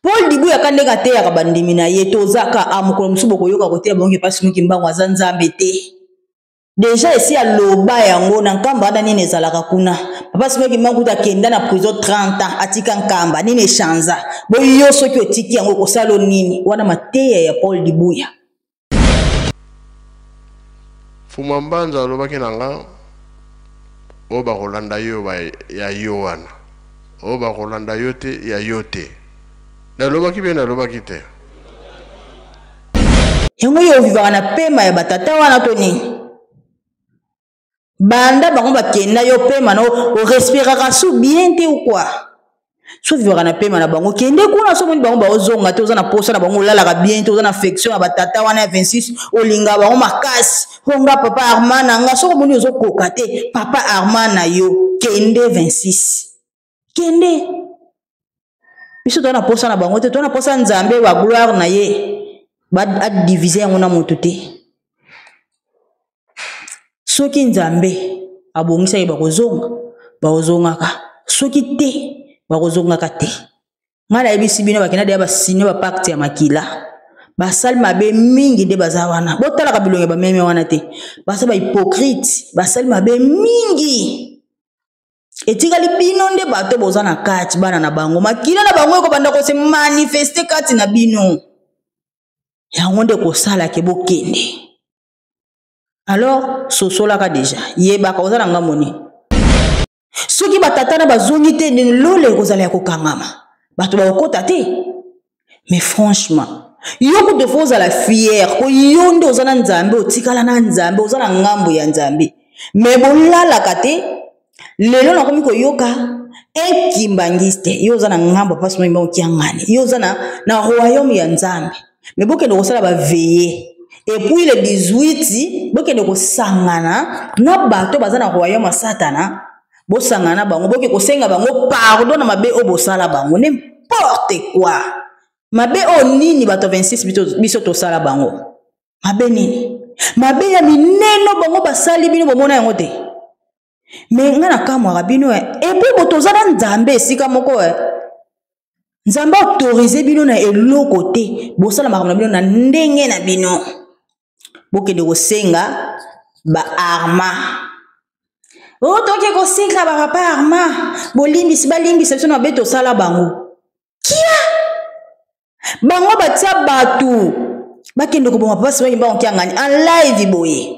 Paul Dibu ya kande kate ya kabandimi na ye tozaka amukolo musubo koyoka kote bonke pasi muki mbango azanzambe te. Déjà ici à loba yango na nkamba na nini ezalaka kuna. Papa simoki mbango ta kenda na prison 30 ans atika nkamba nini chanza. Bo yo soki otiki yango kosalo nini wana mateya ya Paul Dibuya. Fumambanza lobaki nanga oba kolanda yo ya yowana. Oba kolanda yote ya yote. Na lobaki bena lobaki te. Yango yo vivaka na pema ya batata wana to nini? Banda bango bakenda yo pema na o respirera sous bien te ou quoi? So vivaka na pema na bango kende kuna so moni bango ba ozonga te ozana posa na bango lala ka bien te ozana affection ya batata wana 26 olinga bango makasi. Honga papa Armand nga so moni ozo koka te papa Armand na yo kende 26. Kende biso tona posa na bango te tona posa nzambe wa gloire na ye ba diviser yango na moto te. Soki nzambe abongisa ye bakozongaka soki te bakozongaka te. Ngala ebisi bino bakena de basine ba pacte ya makila basal mabe mingi de bazawana botala ka bilonge ba meme wana te basa ba hypocrite basal mabe mingi etikali bino nde bato bozana kati bana na bango makila na bango ko banda ko se manifester kati na bino yango nde ko sala ke bokende. Alors sosolaka déjà yeba ka ozana ngamoni soki batata na bazongi te ni lole kozala ya kokangama bato ba okota te. Mais franchement yo ko defoza la fière ko yonde ozana nzambe otikala na nzambe ozana ngambo ya nzambe mais bolala kate lelo na komi ko yoka ekimbangiste yo ozana ngambo passe mo kiangani yo ozana na royaume ya nzambe mais bokende kosala ba veiller. Et puis le 18 bokende kosangana na bato bazana royaume ya satana bosangana bango boke kosenga bango pardon na mabe obosala bango n'importe quoi mabe o nini bato 26 biso to sala bango mabe nini mabe ya mineno bango basali bino bomona yango te mais ngana kamwa bino et puis botozana nzambe sika moko nzambe autoriser bino na eloko te bosala makambo na bino na ndenge na bino bokende kosenga ba arma o toke kosenga ba papa arma bolimbisi balimbisa biso na beto sala bango kia bango batia batu bakende koboma pasi ba yimba okiangani en live boye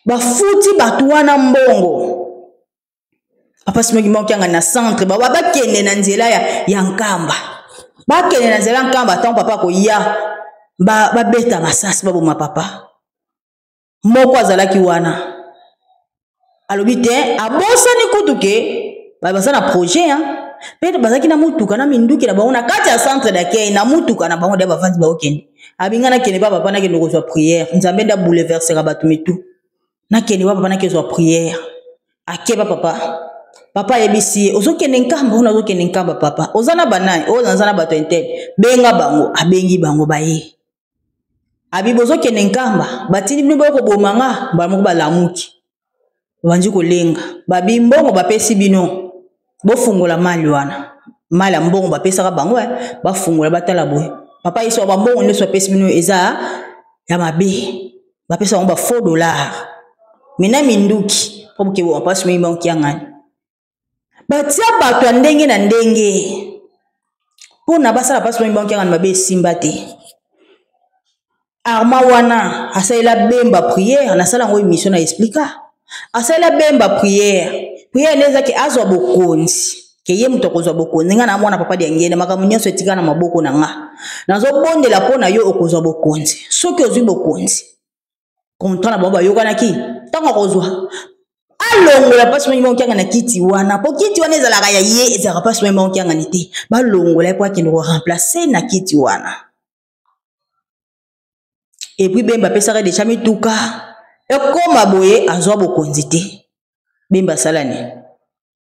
bafuti batu wana mbongo apasi mwa okiangani na centre ba bakende na nzela ya nkamba bakende na nzela nkamba tant papa ko ya ba beta masasi baboma papa moko azalaki wana alobi te abosani kutuke bazana projet peut bazaki na mutuka na minduki na bango na kati ya centre d'accueil na mutuka na bango de bavandi ba okende abingana kene papa na kende kozwa prière nzambe nda bouleverser batu mitu na kene papa na kezwa prière akeba papa yebisi ozokende nkamba ona ozokende nkamba papa ozana banani ozana bato intel benga bango abengi bango baye abibozo kende nkamba batini bino bako bomanga bamoko balamuki banji kolenga babi mbongo bapesi bino bofungola mali wana mali mbongo bapesa ka bango bafungola batala boy papa iso ba mbongo ne so pesi bino eza ya mabe bapesa bango ba $4 mina minduki pobuke bo pasi mimi bango kiangani batia bato ndenge na ndenge pona basala pasi mimi bango kiangani mabe simba te. Arma wana asaila bemba prière na sala ngo émission na explica asaila bemba prière leza ki azwa bokonzi ke ye muto kozwa bokonzi nga na mwana papa de ngene makamu nyonso etika na maboko na nga nazo bondela pona yo okozwa bokonzi soki ozwi bokonzi kontra na baba yokana ki tango kozwa alongola pasi mwa nkianga na kiti wana po kiti wana ezalaka ya ye ezalaka pasi mwa nkianga nite balongola po akende ko remplacer na kiti wana. Et puis bemba pesaka de chami tuka e koma boye azwa bokonzi te bemba salani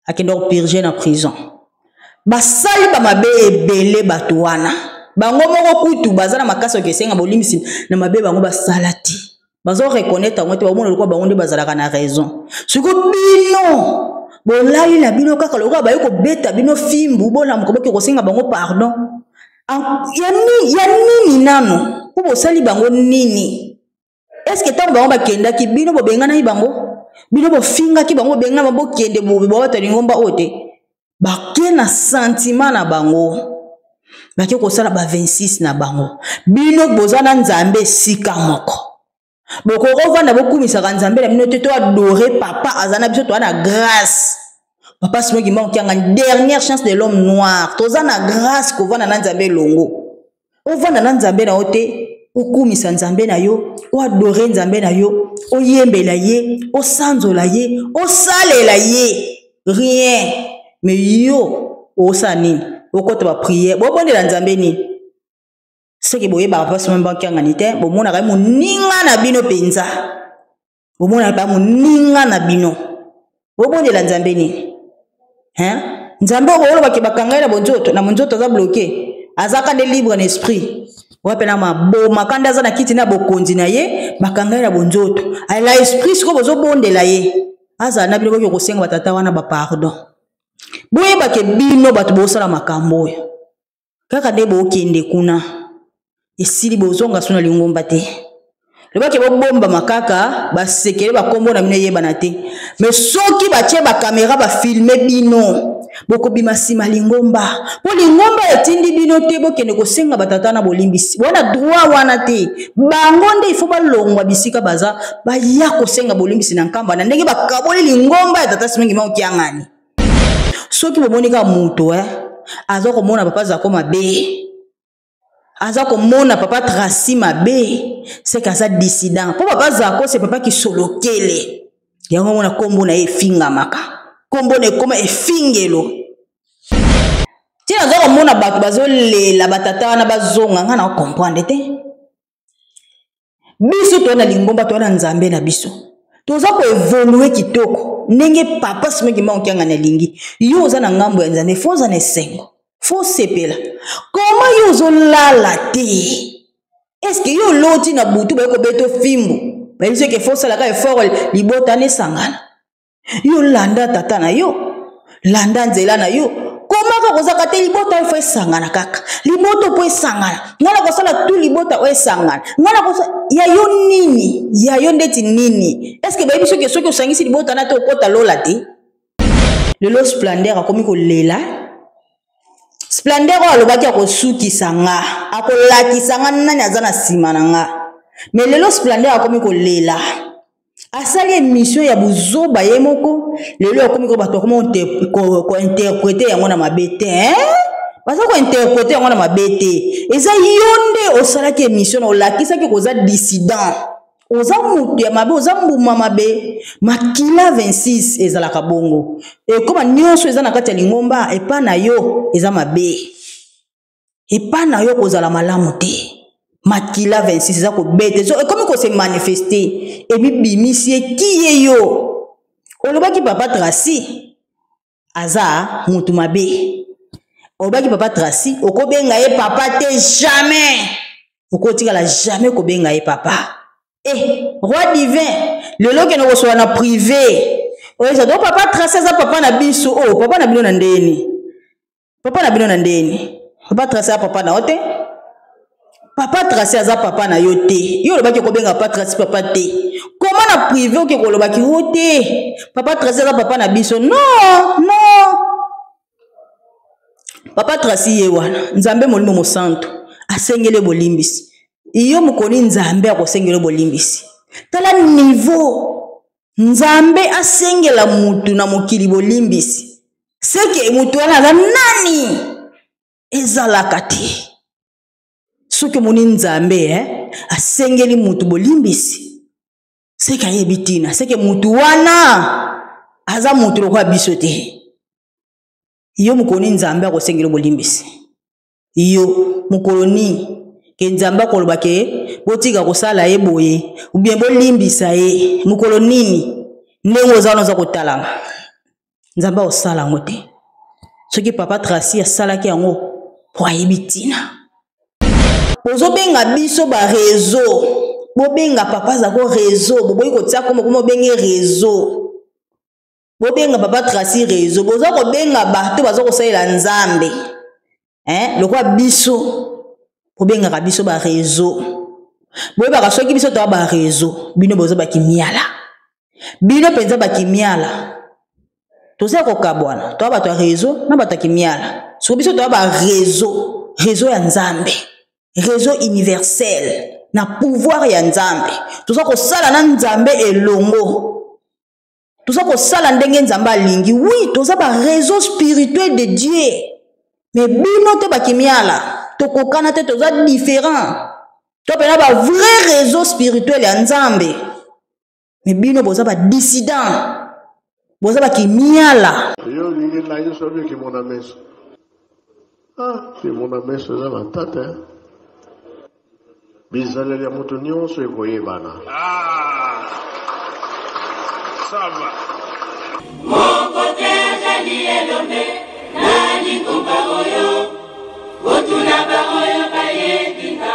akendo purger na prison basali ba mabe ebele batu wana bango moko kutu bazana makasi okesenga bolimisi na mabe bango basalati bazo reconnaître ngote ba mona lokwa bango nde bazalaka na raison siko bino bolali na bino kaka lokwa ba yoko beta bino fimbu bona mokoboki kosenga bango pardon Ya nini nano? Po bosali bango nini? Est-ce que tant bango bakenda ki bino bobengana bango? Bino bofinga ki bango bengana bo kende bo bota lingomba ote. Bakena sentiment na bango. Baki kosala ba 26 na bango. Bino bozana nzambe sika moko. Boko kovanda bokumisaka nzambe na bino te to adorer papa azana biso to na grâce. Papa simo ki manki nga dernière chance de l'homme noir. Tozana grâce ko vanda na nzambe longo. O vanda na nzambe na ote. Okumisa nzambe na yo, o adorer nzambe na yo, o yembela ye, o sanzola ye, o salela ye. Rien. Mais yo, o sa nini? O kota ba prière. Bo bonde la nzambe ni. Ce que boye ba papa sima banki ngani te, bo mona ka mo ninga na bino penza. Bo mona ka mo ninga na bino. Bo bonde la nzambe ni. Hein? Nzambe o ba ke bakanga na bonjoto, na monjoto za bloqué. Azaka de libre en esprit. Wapena mabo makanda za na kiti na bokonzi na ye bakanga na bonjoto. Ala esprit siko bozo bonde la ye. Aza na bino ko senga batata wana ba pardon. Boye ba ke bino batu bosala makambo yo. Kaka de bo kende kuna. Esili bozonga sona lingomba te. Leba ke bomba makaka ba sekele ba kombo na bino yeba na te. Mais soki ba tie ba caméra ba filmer bino. Boko bimasima lingomba. Po lingomba etindi bino te bokende ko senga batata na bolimbisi. Wana droit wana te. Bango nde il faut ba longwa bisika baza ba ya ko senga bolimbisi na nkamba na ndenge ba kaboli lingomba ya tata simengi ma okiangani. Soki bomonika muto aza ko mona papa za ko mabe. Aza ko mona papa Tracy mabe. C'est kaza dissident. Po papa zako c'est papa qui solokele. Yango mona kombo na efinga maka. Kombo ne koma efingelo. Tina zoko mona batu bazolela batata na bazonga nga na comprendre te. Biso to na lingomba to na nzambe na biso. Toza ko évoluer kitoko. Ndenge papa simeki ma okianga na lingi. Yo za na ngambo ya nzambe foza na sengo. Fo sepela. Comment yo zo lala te? Est-ce que yo loti na butu ba ko beto fimbu? Ba biso ke fosa la ka effort libota ne sangana. Yo landa tata na yo, landa nzela na yo. Comment va koza kate libota ifo sangana kaka? Liboto po sangana. Ngala kosala tout libota o sangana. Ngala kosa ya yo nini? Ya yo ndeti nini? Est-ce que baby soki soki osangisi libota na to kota lola te? Le lo splendeur akomi ko lela. Splendeur alobaki akosuki sanga, akolaki sanga nani azana sima na nga. Mais le lo splendeur akomi ko lela. Asali émission ya buzoba ye moko lelo akomi ko bato ko interpréter yango na mabete baza ko interpréter yango na mabete eza yonde osalaki émission na olakisa ki koza dissident oza mutu ya mabe oza mbuma mabe makila 26 ezalaka bongo e koma nyonso eza na kati ya lingomba epa na yo eza mabe epa na yo kozala malamu te. Makila 26 za ko bete so comme ko se manifester et bimisie qui est yo olobaki papa Tracy aza mutu mabe olobaki papa Tracy okobenga ye papa te jamais okotika la jamais ko benga ye papa roi divin le loke no so na privé oza do papa Tracy za papa na biso papa na bino na ndeni papa na bino na ndeni papa Tracy papa na ote. Papa Tracy aza papa na yo te. Yo lobaki ko benga papa Tracy papa te. Comment na privé ke ko lobaki ho te? Papa Tracy aza papa na biso. Non, non. Papa Tracy ye wana. Nzambe molimo mosanto. Asengele bolimbisi. Iyo mukoni nzambe akosengele bolimbisi. Tala niveau. Nzambe asengela mutu na mokili bolimbisi. Seke mutu wana za nani? Ezalaka te. Soki moni nzambe asengeli mutu bolimbisi seka yebitina seke mutu wana aza mutu lokwa biso te iyo mukoni nzambe akosengeli bolimbisi iyo mukoloni ke nzambe koloba ke botika kosala ye boye ou bien bolimbisa ye mukoloni ndenge ozana za kotalanga nzambe osala ngo te soki papa Tracy asalaki yango po ayebitina. Ozo benga biso ba réseau. Bo benga papa zako réseau. Bo boyi ko tia komo benga réseau. Bo benga papa Tracy réseau. Bozo ko benga bato bazo ko salela nzambe. hein le quoi biso pour bien ngaka biso ba réseau boye ba soki biso to ba réseau bino boza ba kimiala bino penza ba kimiala to se ko kabwana to ba to réseau na ba to kimiala so biso to ba réseau ya nzambe réseau universel na pouvoir ya nzambe to so ko sala na nzambe elongo tout ça ko sala ndenge nzambe alingi oui tout ça ba réseau spirituel de Dieu mais bino te bakimiala to kokana te to za différent to pena ba vrai réseau spirituel ya nzambe mais bino boza ba dissident boza bakimiala yo lingi na yo sobe ki mon ames ki mon ames za matata bizale ya moto nyonso ekoyebana Sava. Mon côté, j'ai elomé, nani kumba oyo, otuna ba oyo bayedika.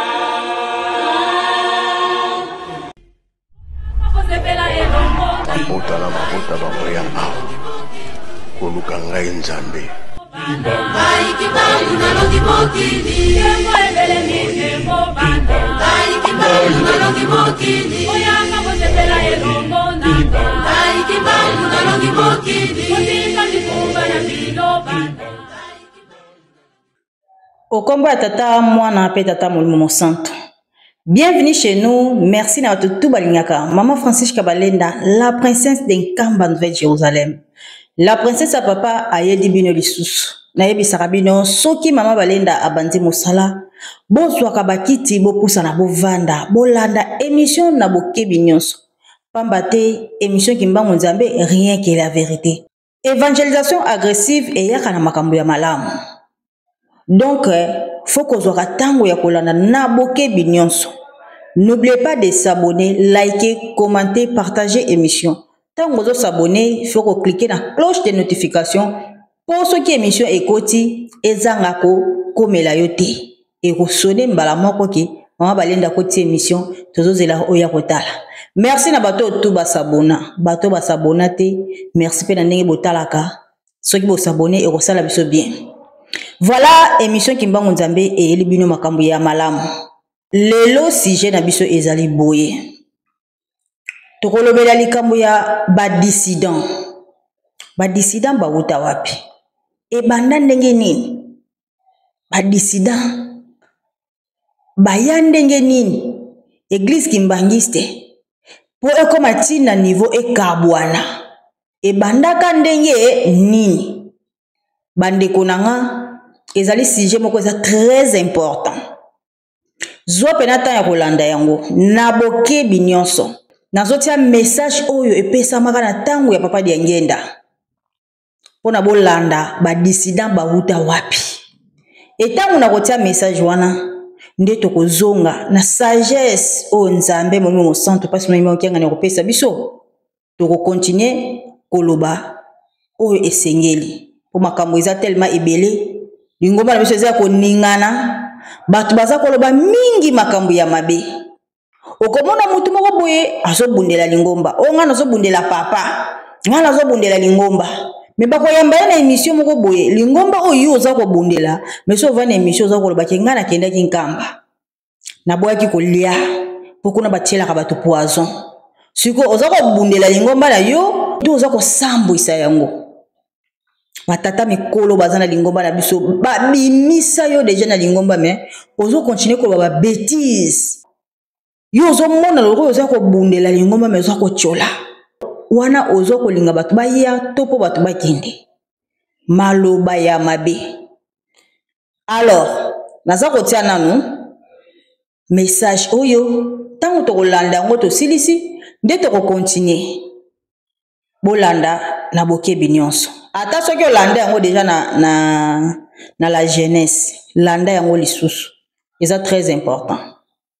Mafuta bamoya awa, koluka ngai nzambe. Baiki bangu nalongi mokili, yemo ebele minemo banda. Baiki bangu nalongi mokili, oyanga bosepela elongo nanga. Baiki bangu nalongi mokili, otinga mikumba ya bino banda. Au combat tata mwana pe tata molimo santo. Bienvenue chez nous. Merci na tout balingaka. Maman Francisque Kabalenda, la princesse d'Enkamba Nouvelle Jérusalem. La princesse à papa ayedi bino lisusu. Na yebi sarabino soki mama Balenda abandi mosala. Bo swaka bakiti bo pusa na bo vanda, bo landa émission na bo kebi nyonso. Pambate émission kimbango nzambe rien que la vérité. Évangélisation agressive et yaka na makambo ya malamu. Donc faut qu'on soit tango ya kolanda na bo kebi nyonso. N'oubliez pas de s'abonner, liker, commenter, partager émission. Tant que vous s'abonnez, il faut que cliquez dans la cloche de notification pour ce qui est émission ekoti ezangako komela yote et ko sonner mbala moko ki mama Balenda koti émission tozozela oya kotala. Merci na bato tout basabona, bato basabona te, merci pe na ndenge botalaka. Ceux qui bo s'abonner et ko sala biso bien. Voilà émission Kimbango Nzambe et elibino makambo ya malamu. Lelo sujet na biso ezali boye. Tokolobela likambo ya ba dissident. Ba dissident ba wuta wapi? E banda ndenge nini? Ba dissident ba ya ndenge nini? Église kimbangiste. Po ekoma tina niveau ekabwana. E banda ka ndenge nini? Bandeko nanga ezali sujet moko eza très important. Zwa penata ya kolanda yango na bokebi nyonso. Nazotia message oyo epesa maka na tango ya papa Diangenda. Pona bolanda ba dissident ba wuta wapi. Etango na kotia message wana nde tokozonga na sagesse o nzambe momi mo santo pasi momi okianga ne kopesa biso. Toko continuer koloba oyo esengeli. Po makambo eza tellement ebele. Lingomba na biso eza ko ningana. Batu baza koloba mingi makambo ya mabe. Okomona mutu moko boye azobundela lingomba. Onga nazobundela papa. Nga nazobundela lingomba. Me bakoyamba na émission moko boye lingomba oyo oza ko bundela. Me so va na émission oza koloba kenga na kenda kinkamba. Na boya ki kolia. Pokuna batiela ka batu poison. Siko oza ko bundela lingomba na yo, to oza ko sambo isa yango. Matata mikolo bazana lingomba na biso ba bimisa yo déjà na lingomba mais ozo continuer ko ba bêtise yo ozo mona loko ozo ko bundela lingomba mais ozo ko chola wana ozo ko linga batu ba ya topo batu ba kende maloba ya mabe. Alors naza ko tia nanu message oyo tango to kolanda ngo to silisi nde to ko continuer bolanda na bokebi nyonso. Ata soki olanda yango déjà na la jeunesse, landa yango lisusu. C'est très important.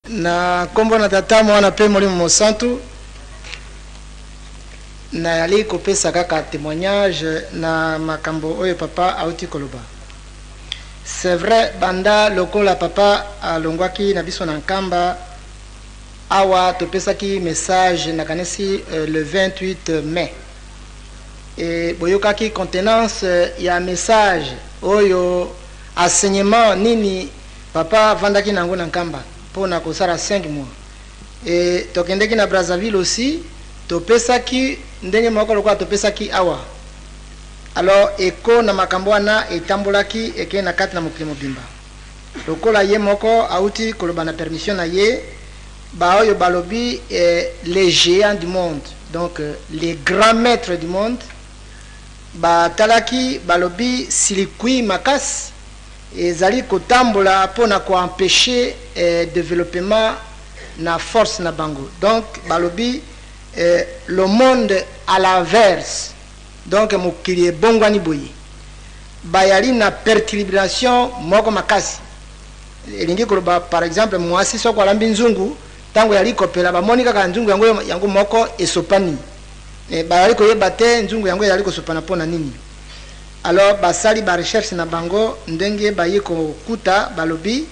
Na kombo na tata mwana pe molimo mosantu na yali kopesa kaka témoignage na makambo oyo papa auti koloba. C'est vrai banda lokola papa alongwaki na biso na nkamba awa topesaki message na kanisi le 28 mai. Et boyokaki contenance ya message oyo enseignement nini papa vandaki nango na nkamba pona kosala 5 mois et tokendeki na Brazzaville aussi topesaki ndenge moko lokola topesaki awa alors eko na makambo wana etambolaki eke na kati na mokili mobimba lokola ye moko auti koloba na permission na ye ba oyo balobi les géants du monde donc les grands maîtres du monde ba talaki balobi silikui makasi ezali kotambola pona ko empêcher développement na force na bango donc balobi le monde à l'inverse donc mokili bongwani boye bayali na perturbation moko makasi elingi koloba par exemple mwasi soko alambi nzungu tango yali kopela bamoni kaka nzungu yango moko esopani bayali koyeba te nzungu yango yali kosopana pona nini alors basali ba recherche na bango ndenge baye kokuta balobi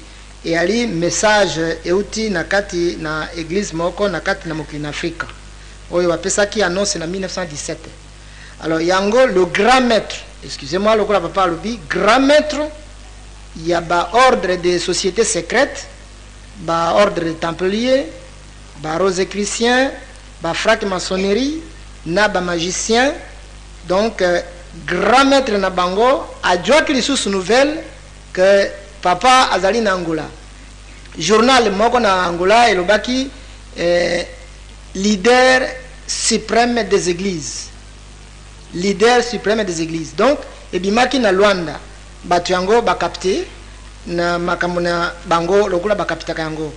eyali message euti na kati na église moko na kati na mokili na Afrika oyo bapesaki annonce na 1917 alors yango le grand maître excusez-moi lokola papa alobi grand maître ya ba ordre de société secrète ba ordre de templier ba rosicruciens ba frate maçonnerie na ba magicien donc grand maître na bango adjoaki lisusu nouvelle que papa azali na Angola journal moko na Angola elobaki leader suprême des églises donc ebimaki na Luanda bato yango bakapte na makambo na bango lokola bakapitaka yango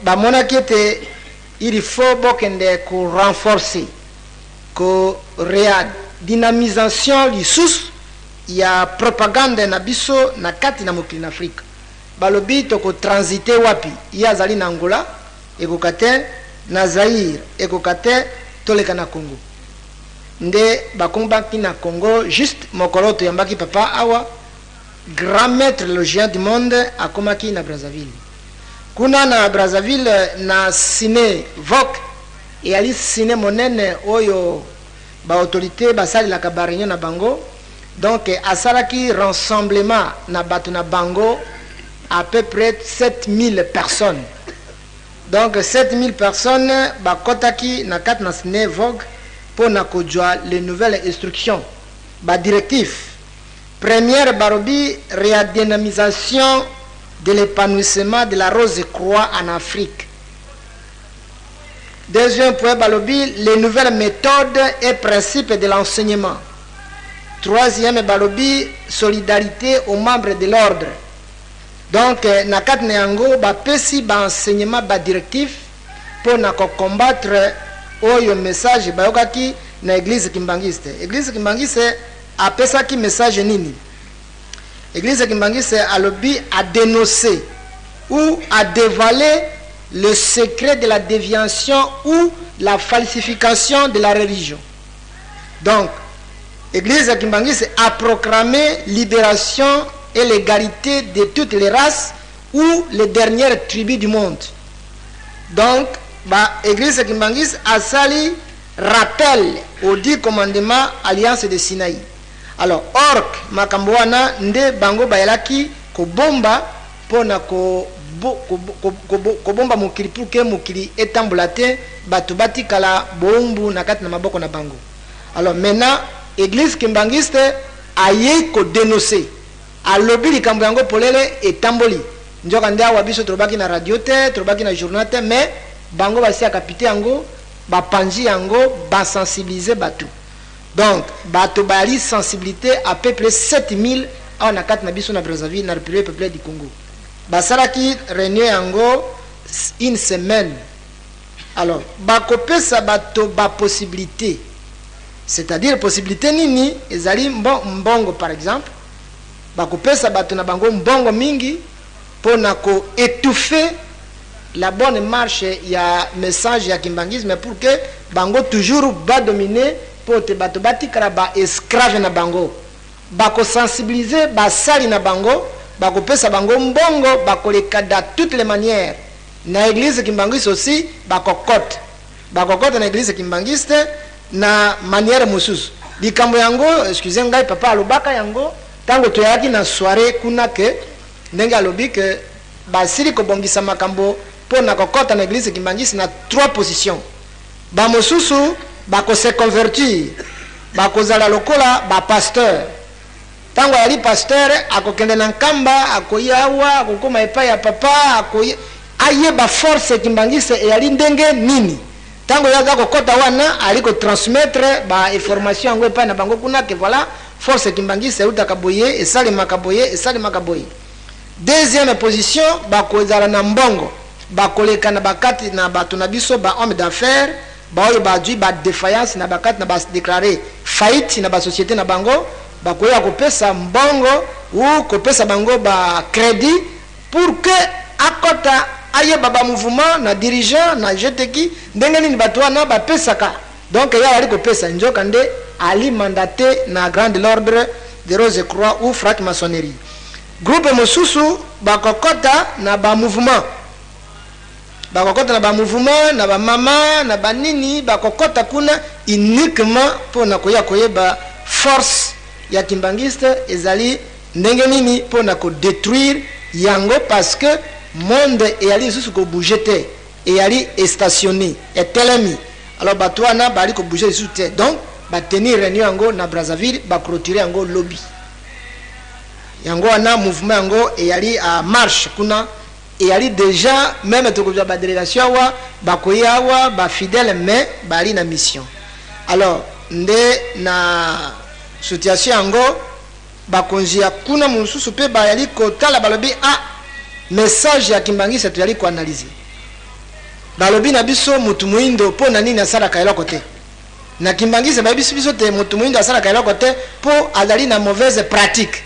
bamonaki ete il faut bokende ko renforcer ko dynamisation lisusu ya propagande na biso na kati na mokili na Afrika balobi toko transiter wapi ya azali na Angola ekokate na Zaire ekokate toleka na Congo nde bakombaki na Congo juste mokolo toyambaki papa awa grand maître le géant du monde akomaki na Brazzaville kuna na Brazzaville na ciné Vogue eyali ciné monene oyo ba autorité basali la kabarinyo na bango donc asalaki rassemblement na bato na bango à peu près 7000 personnes donc 7000 personnes bakotaki na kati na ciné Vogue pour na kojwa les nouvelles instructions ba directif première barobi réadynamisation de l'épanouissement de la rose croix en Afrique. Deuxième point balobi les nouvelles méthodes et principes de l'enseignement. Troisième balobi solidarité aux membres de l'ordre. Donc na kati na yango ba pesi ba enseignement ba directif pour na combattre oyo message bayokaki na église kimbangiste. Église kimbangiste a pesaki message nini? Église kimbangiste alobi a dénoncé ou a dévoilé le secret de la déviation ou la falsification de la religion. Donc Église kimbangiste a proclamé libération et l'égalité de toutes les races ou les dernières tribus du monde. Donc Église kimbangiste a sali rappel aux 10 commandements Alliance de Sinaï. Alors ork makamboana nde bango bayalaki ko bomba pona ko bomba mokili pour que mokili etambola te bato batikala bombu na kati na maboko na bango. Alors maintenant église kimbangiste aye ko dénoncer alobi likambo yango polele etamboli njoka ndia wa biso trobaki na radio te trobaki na journal te mais bango basi akapite yango bapanji yango ba sensibiliser bato. Donc bato bali sensibilité à peu près 7000 en a 4 na biso na Brazzaville na République populaire du Congo. Basalaki réunion yango une semaine. Alors bakopesa bato ba possibilité. C'est-à-dire possibilité nini ezali mbongo par exemple. Bakopesa bato na bango mbongo mingi pona ko étouffer la bonne marche ya message ya kimbangisme pour que bango toujours ba dominer pour te bato batikala ba esclave na bango bako sensibiliser basali na bango bako pesa bango mbongo bako leka de toutes les manières na église kimbangiste aussi bako kote na église kimbangiste na manière mususu likambo yango excusez ngai papa alobaka yango tango toyaki na soirée kuna ke ndenge alobi ke basili kobongisa makambo mpo na kokota na église Kimbangisi na 3 positions. Bamosusu bakose convertir bakozala lokola bapasteur. Tango yali pasteur akokende na nkamba akoya awa akokoma epai ya papa akoya ayeba force Kimbangisi eyali ndenge nini. Tango yaza kokota wana aliko transmettre ba information yango epai na bango kuna ke voilà force Kimbangisi eutaka boye esalemaka boye esalemaka boye. Deuxième position bakozala na mbongo bakoleka na bakati na bato na biso ba homme d'affaires baoyo badui ba défaillance na bakati na bas déclarer faillite na ba société na bango bakoya kopesa mbongo ou kopesa bango ba crédit pour que akota aye baba mouvement na dirigeant na jeteki ndenge nini bato wana bapesaka. Donc ya ali kopesa njoka nde ali mandaté na grande l'ordre de Rose Croix ou frac maçonnerie. Groupe mosusu bakokota na ba mouvement bakokota na ba mouvement na ba mama na ba nini bakokota kuna uniquement pour na koya koyeba force ya Kimbangiste ezali ndenge nini pour na ko détruire yango parce que monde eyali susu ko bouger te eyali stationné etelemi. Alors batwana bali ko bouger susu te, donc ba tenir réunion yango na Brazzaville ba clôturer yango lobby yango wana mouvement yango eyali à marche kuna eyali déjà même tokozwa ba délégation wa bakoya wa ba fidèle mais bali na mission. Alors nde na situation yango bakonzi ya kuna mususu pe bayali kotala balobi message ya Kimbangisi tuyali ko analyser balobi na biso mutu muindo po na nini asala kaelo kote na Kimbangisi ba biso te mutu muindo asala kaelo kote po azali na mauvaise pratique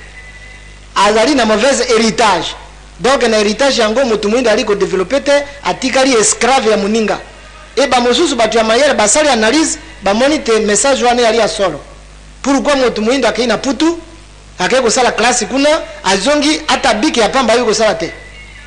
azali na mauvaise héritage. Donc na héritage yango mutu muindo ali ko développer te atikali esclave ya muninga e ba mosusu batu ya mayele basali analyse ba monite message wana yali ya solo. Pourquoi mutu muindo akaina putu akaye ko sala classe kuna azongi ata biki ya pamba yuko sala te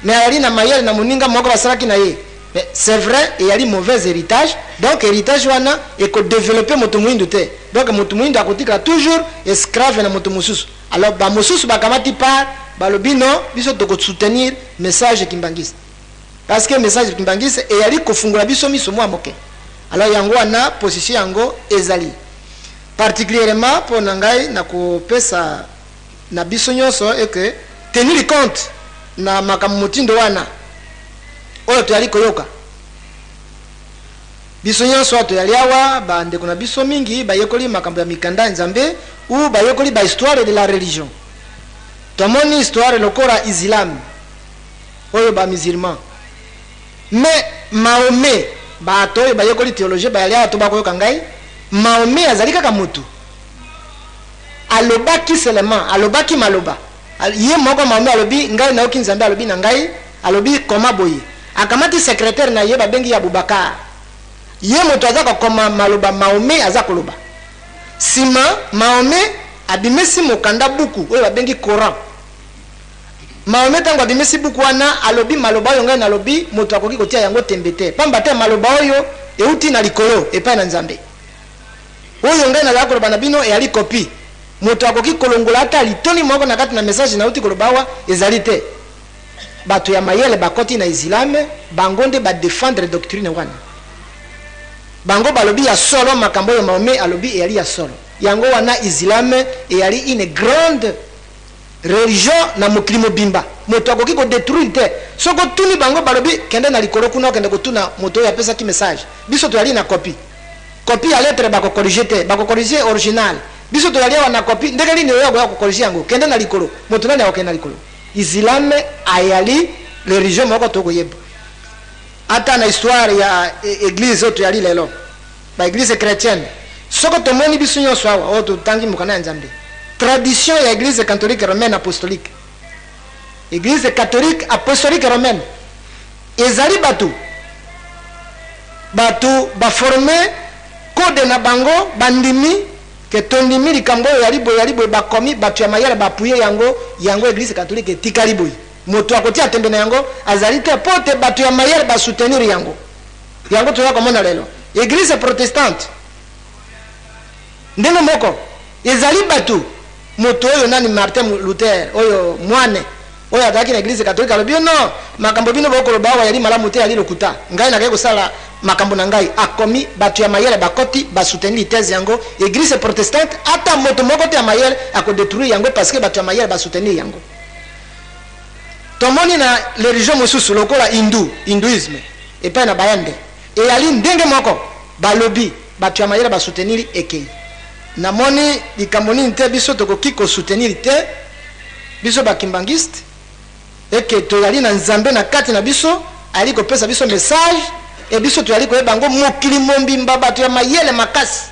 mais yali na mayele na muninga moko basalaki na ye. Mais c'est vrai il y a un mauvais héritage, donc héritage wana et ko développer mutu muindo te, donc mutu muindo akotika toujours esclave na mutu mususu. Alors ba mususu bakamati par balobi non biso toko soutenir message Kimbangisi parce que message Kimbangisi e yali kofungula biso miso mwa moke. Alors yango wana position yango ezali particulièrement pour nangai na ko pesa na biso nyonso et que tenir compte na makamutindo wana oyo tuyali koyoka biso nyonso tuyali awa bande kuna biso mingi bayekoli makambo ya mikanda nzambe ou bayekoli ba histoire de la religion. Tomoni histoire lokola islam oyo ba musulman mais Mahomet ba to oyo bayekoli théologie bayali awa to bakoyoka ngai Mahomet azali kaka mutu alobaki seulement alobaki maloba ye moko Mahomet alobi ngai na oki nzambe alobi na ngai alobi koma boye akamati secrétaire na ye babengi ya Bubakar ye moto azaka koma maloba Mahomet azaka loba sima Mahomet abimesi mokanda buku oyo babengi Coran. Mahomet tango abimesi buku wana alobi maloba oyo ngai na lobi moto akoki kotia yango tembete pamba te maloba oyo euti na likolo epai na nzambe oyo ngai na zakoloba na bino eyali copie moto akoki kolongola ata litoni moko na kati na message na uti koloba wa ezali te. Bato ya mayele bakoti na islam bango nde ba défendre doctrine wana bango balobi ya solo makambo yo Mahomet alobi eyali ya solo yango wana islam eyali une grande religion na mokili mobimba moto akoki ko détruire te soko tuni bango balobi kende na likolo kuna kende kotuna moto ya pesa ki message biso to yali na copie ya lettre bako corriger te bako corriger original biso to yali wana copie ndenge lini yo ko corriger yango kende na likolo moto nani akokende na likolo. Islam ayali religion moko to koyeba ata na histoire ya église oto yali lelo ba église chrétienne soko to moni biso nyonso awa oto tangi mukana nzambe tradition ya église catholique romaine apostolique église catholique apostolique romaine ezali batu ba former code na bango bandimi que tondimi likambo yali boy bakomi batu ya mayele bapuye yango église catholique etikali boy moto akoti atembe na yango azali te pote batu ya mayele ba soutenir yango to yakomona lelo église protestante ndenge moko ezali batu moto oyo nani Martin Luther oyo mwane oyo ataki na église catholique alobi non makambo bino bokoloba awa yali malamu te yali lokuta ngai nakei kosala makambo na ngai akomi bato ya mayele bakoti basoutenir thèse yango église protestante ata moto moko te ya mayele akodétruire yango parce que bato ya mayele basoutenir yango tomoni na religion mosusu lokola hindouisme epai na bayande eyali ndenge moko balobi bato ya mayele basoutenir ekei namoni likambo nini te biso tokoki kosoutenir te biso bakimbangiste eke toyali na nzambe na kati na biso ali kopesa biso message e biso toyali koyeba yango mokili mombimba bato ya mayele makasi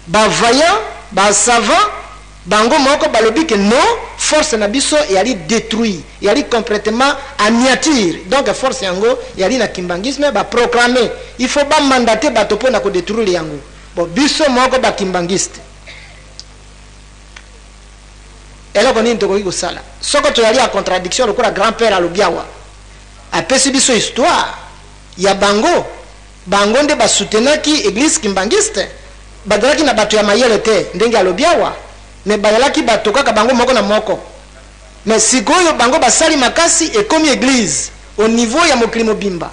bavaillant basavant bango moko balobi ke non force na biso yali détruire yali complètement anéantir donc force yango yali na kimbangisme baproclamer il faut bamandater bato mpo na kodétruire yango bon biso moko bakimbangiste eloko nini tokoki kosala soko toyali ya contradiction lokola grand père alobi awa apesi biso histoire ya bango nde basoutenaki église kimbangiste bazalaki na bato ya mayele te ndenge alobi awa me bayalaki bato kaka bango moko na moko me sikoyo bango basali makasi ekomi église au niveau ya mokili mobimba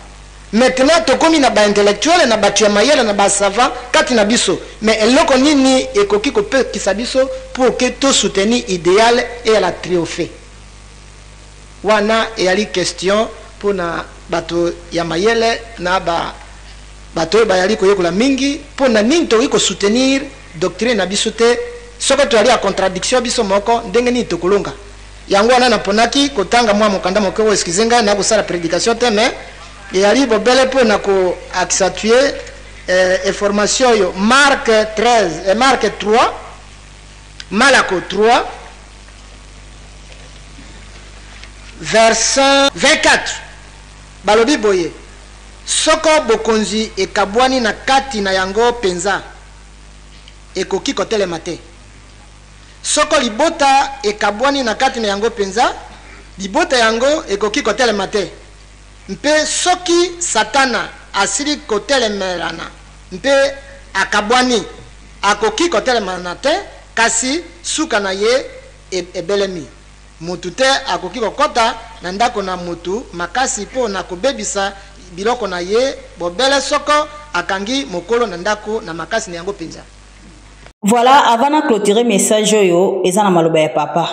maintenant tokomi na baintellectuel na bato ya mayele na basavant kati na biso me eloko nini ekoki kopekisa biso pour que tosoutenir idéal et la triompher wana eyali question mpona bato ya mayele na bato oyo bayali koyekola mingi mpona nini tokoki kosoutenir doctrine na biso te soko toyali ya contradiction biso moko ndenge nini tokolonga yango wana naponaki kotanga mwa mokanda moke oyo eskize ngai na kosala prédication te mais eyali bobele mpona koaccentuer information oyo Marc 3 Malako 3 verset 24 balobi boye soko bokonzi ekabwani na kati na yango penza ekoki kotelema te soko libota ekabwani na kati na yango penza libota yango ekoki kotelema te mpe soki satana asili kotelemelana mpe akabwani akoki kotelemana te kasi suka na ye ebelemi mutu te akoki kokota na ndako na mutu makasi mpo na kobebisa biloko na ye bobele soko akangi mokolo na ndako na makasi na yango penza. Voilà, avant de clôturer le message, ils ont maloba ya papa.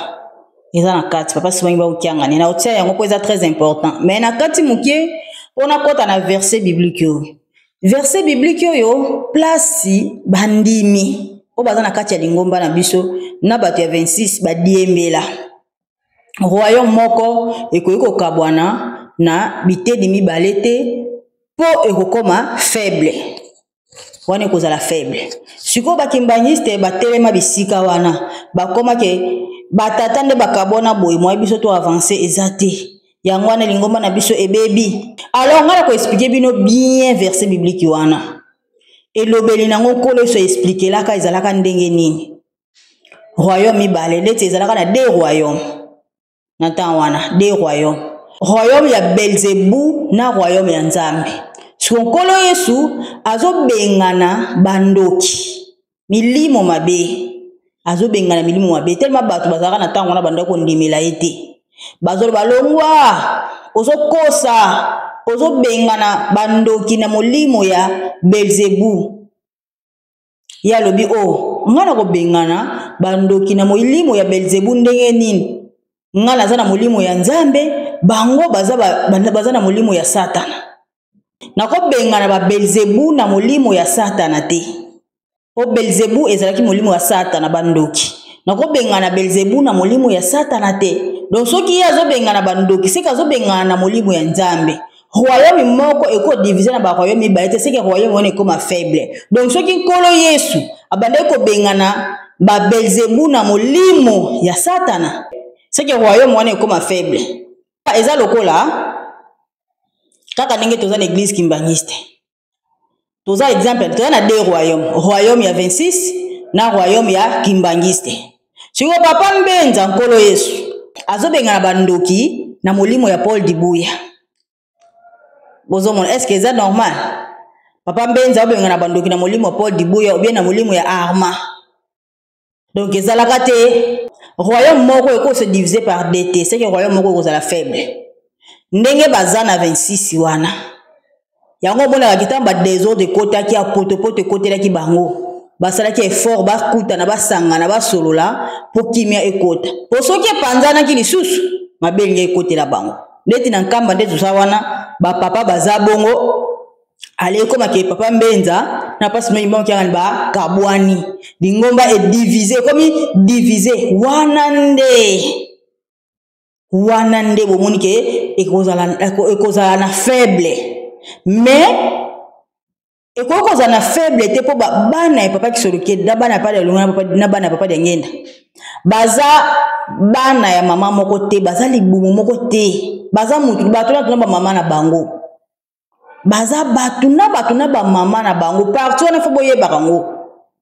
Ils ont kati papa souvent ba ukianga na otia yango ko très important. Mais na kati mukie on a kota na verset biblique yo. Verset biblique yo place bandimi. O baza na kati ya lingomba na biso na bato ya 26 ba diembela. Royaume moko ekoyiko kabwana na bitedi mibale te po ekokoma faible. Wana ekozala faible. Siko bakimbaniste batelema bisika wana bakoma ke batata nde bakabona boy moi biso to avancer ezate yango wana lingomba na biso ebebi. Alors ngala ko expliquer bino bien verset biblique wana elobeli nango kolo so expliquer la ka ezalaka ndenge nini royaume mibale leti ezalaka na deux royaumes natan wana deux royaumes royaume ya Belzebu na royaume ya Nzambe. Nkolo Yesu azobengana bandoki milimo mabe azobengana milimo mabe tellement bato bazaka na tango na bandako ndimela ete bazolo balongwa ozokosa ozobengana bandoki na molimo ya Belzebu ya lobi o ngana ko bengana bandoki na molimo ya Belzebu ndenge nini ngana za na molimo ya Nzambe bango baza na molimo ya Satana. Nako bengana ba Belzebu na molimo ya Satana te. O Belzebu ezalaki molimo ya Satana bandoki. Nako bengana Belzebu na molimo ya Satana te. Donc soki yazo bengana bandoki, seka zo bengana na molimo ya Nzambe. Royaume moko eko diviser na ba royaume ba ete seka royaume wana ekoma faible. Donc soki nkolo Yesu abandai ko bengana ba Belzebu na molimo ya Satana, seka royaume wana ekoma faible. Eza lokola kaka ndenge toza na église kimbangiste. Toza exemple, toza na deux royaumes, royaume ya 26 na royaume ya kimbangiste. Siko papa mbenza nkolo Yesu azobengana bandoki na molimo ya Paul Dibuya. Bozomona est-ce que c'est normal? Papa mbenza obengana bandoki na molimo ya Paul Dibuya ou bien na molimo ya Arma. Donc ezalaka te royaume moko eko se diviser par deux te, c'est que royaume moko kozala faible. Ndenge baza na 26 wana. Yango mona kitamba désordre kotaki a potopoto kotelaki bango. Basalaki effort bakuta na basanga na basolola pour kimia ekota. Po soki panzana ki lisusu mabenge ekotela bango. Ndeti na nkamba ndetu sawana ba papa baza bongo ale koma ke papa mbenza na pasi mwa ki ba kabwani. Lingomba est divisé comme divisé wanande bomoni ke ekozala na faible. Mais ekokoza na faible te po bana e papa kisoloke da bana pa de longa na bana papa de ngenda baza bana ya mama moko te baza libumu moko te baza mutu batuna tuna ba mama na bango baza batuna ba mama na bango partout na fobo ye bango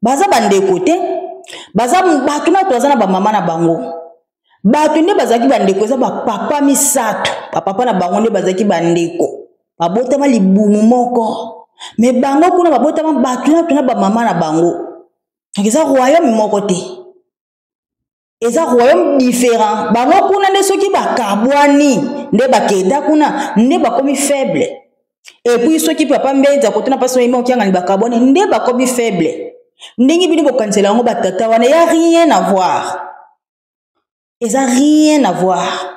baza bandeko te baza batuna to baza na ba mama na bango batu nde bazaki bandeko za ba papa misato ba papa na bango nde bazaki bandeko babotama libumu moko. Mais bango kuna babotama batuna tuna ba mama na bango. Eza royaume moko te. Eza royaume différent. Bango kuna nde soki ba kabwani, nde ba keda kuna, nde ba komi faible. Et puis soki papa mbenza kotuna paso yimo kianga ni ba kabwani, nde ba komi faible. Ndenge bini bo kansela ngo batata wana ya rien à voir. Eza rien à voir.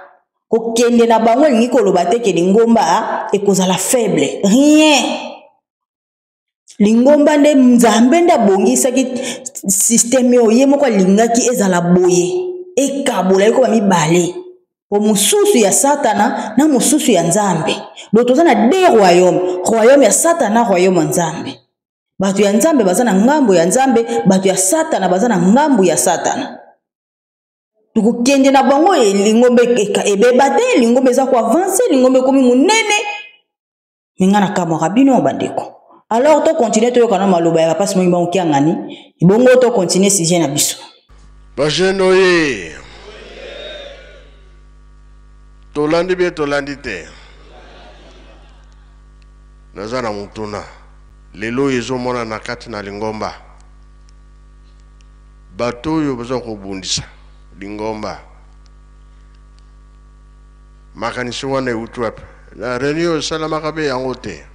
Kokende na bango lingi koloba te ke lingomba ekozala faible. Rien. Lingomba nde nzambe nda bongisa ki système yo ye moko lingaki ezala boye ekabola eko mibale po mususu ya satana na mususu ya nzambe bo tozana deux royaume ya satana royaume ya nzambe batu ya nzambe bazana ngambo ya nzambe batu ya satana bazana ngambo ya satana tukukende na bango lingombe ebeba te lingombe za ko avancer lingombe komi munene ngana kama rabino bandeko. Alors, to continue to yokana maloba ya papa simo ngani kiangani ibongo to continue sujet na biso bajeno ye tolandi be tolandi te nazana mutuna lelo ezomona na kati na lingomba bato yo baza kobundisa lingomba makanisi wana utwap na renio salama kabe yango te.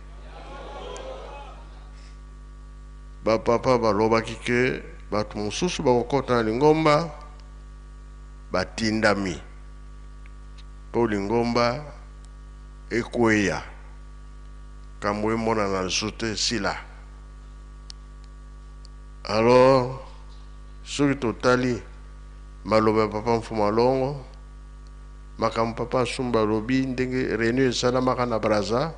Ba papa baloba kike batu mususu bakokota na lingomba batindami po lingomba ekweya kamwe mona na sote sila. Alors soki totali maloba papa mfuma longo makam papa sumba lobi ndenge réunion esalamaka na braza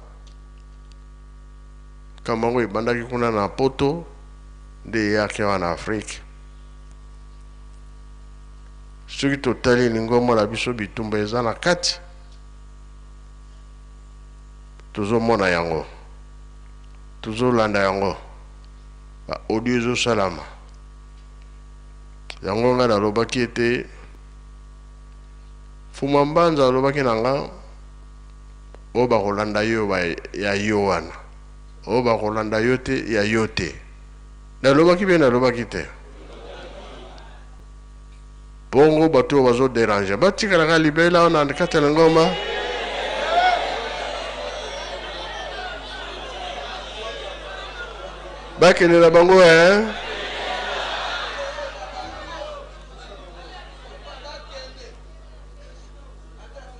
kamango ebandaki kuna na poto de yake wana Afrique. Soki totali lingomba la biso bitumba eza na kati tozomona yango tozolanda yango ba audio ezo salama yango nga nalobaki ete Fuma Mbanza alobaki na nga o bakolanda yo ya yo wana o bakolanda yo te ya yo te nalobaki be nalobaki te bongo bato bazo déranger batikalaka libela wana na kati na ngoma bakende na bango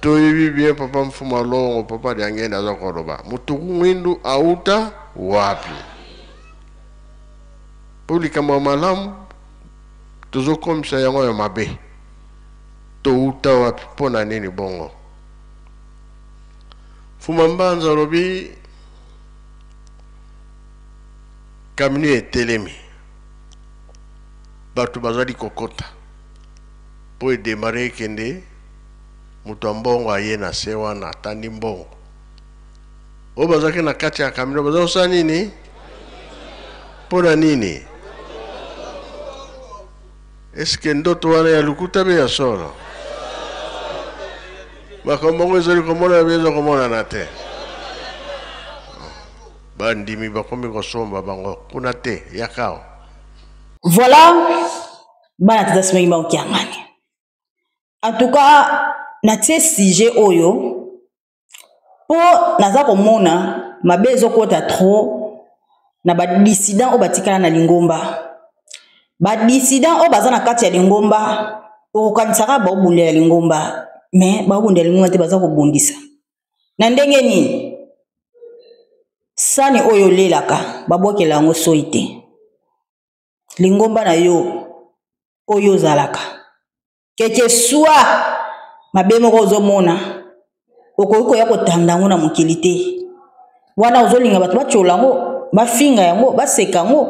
toyebi bien papa mfuma longo papa de angenda aza koloba mutuku mwindu auta wapi pulikama malamu tozokomisa yango ya mabe touta wapi pona nini bongo. Fuma Mbanza lobi kamini etelemi batu bazali kokota po edemare kende mutu ambongo aye na sewa na tandi mbongo o bazaki na kati ya kamino baza osa nini pona nini eske ndoto wana ya lukuta be ya solo bakombongo ezali komona beza komona na te bandimi bakomi kosomba bango kuna te yakao. Voilà bana tata sima ngimba okiangani. En tout cas, na tie sujet oyo po naza komona mabe ezokota trop na ba dissident o batikala na lingomba. Ba dissident o baza na kati ya lingomba okanisaka ba obundela lingomba mais ba obundela lingomba te baza kobundisa. Na ndenge nini? Sani oyo lelaka babokela yango soite. Lingomba na yo oyo zalaka. Keke soit mabe moko ozomona okoyiko ya kotanda ngo na mokili te. Wana ozolinga bato bachola ngo, bafinga yango, baseka ngo.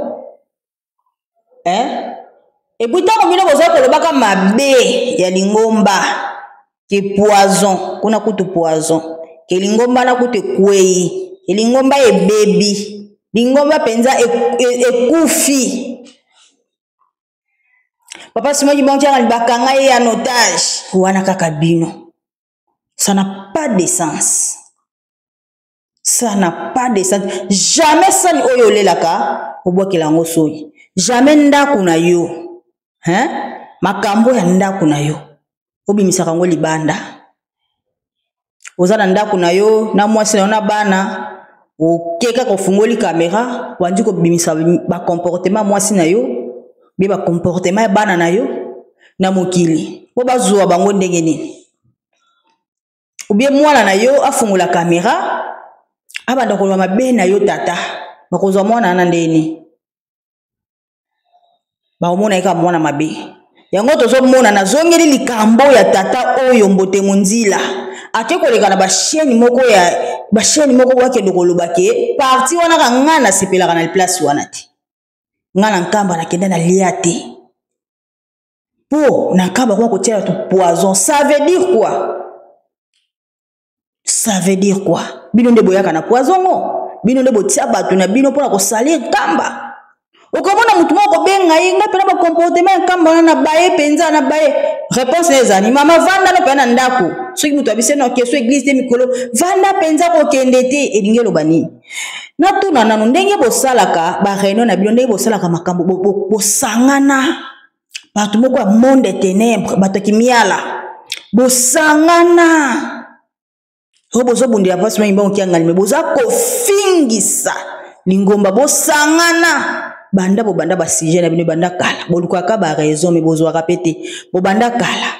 Et puis tant que vous avez le mabe ya lingomba ke poison, kuna kutu poison. Ke lingomba na kutu kwei, ke lingomba e baby, lingomba penza e kufi. Papa Simon qui banque en bakanga et en otage, wana kakabino. Ça n'a pas de sens. Ça n'a pas de sens. Jamais ça ni oyo lelaka, obo ke lango soyi. Jamais ndaku na yo. Makambo ya ndaku na yo. Obimisaka ngo libanda. Ozana ndaku na yo, na mwasi na bana, okeka ko fungoli kamera, wandi ko bimisa ba comportement mwasi na yo. Biba comportement bana na yo na mokili po bazwa bango ndenge nini ubie mwana na yo afungula kamera abanda ko mabe na yo tata bakozwa mwana na ndeni ba omona eka mwana mabe yango tozo mona na zongeli likambo ya tata oyo mbote munzila akekoleka na ba chaîne moko wake dokolobake parti wana kangana sepelaka na place wana te. Ngana nkamba na kenda na liate. Po, nkamba kwa kotia tu poison. Ça veut dire quoi? Ça veut dire quoi? Bino nde boyaka na poison mo. Bino nde botia batu na bino pona ko salir nkamba. Okomona mutu moko benga yinga pena ba comportement nkamba na baye penza na baye. Réponse les ani mama vanda no pena ndako. Soki mutu abise na keso église de mikolo vanda penza ko kendete elingelo bani. Na tuna nanu ndenge bosalaka ba réunion na bino ndenge bosalaka makambo bosangana bato moko ya monde ténèbres bato kimiala bosangana ho bozo bundira pasi mwa mbongo kiangali me boza kofingisa lingomba bosangana banda ba sujet na bino banda kala bolukaka ba raison me bozo kapete bo banda kala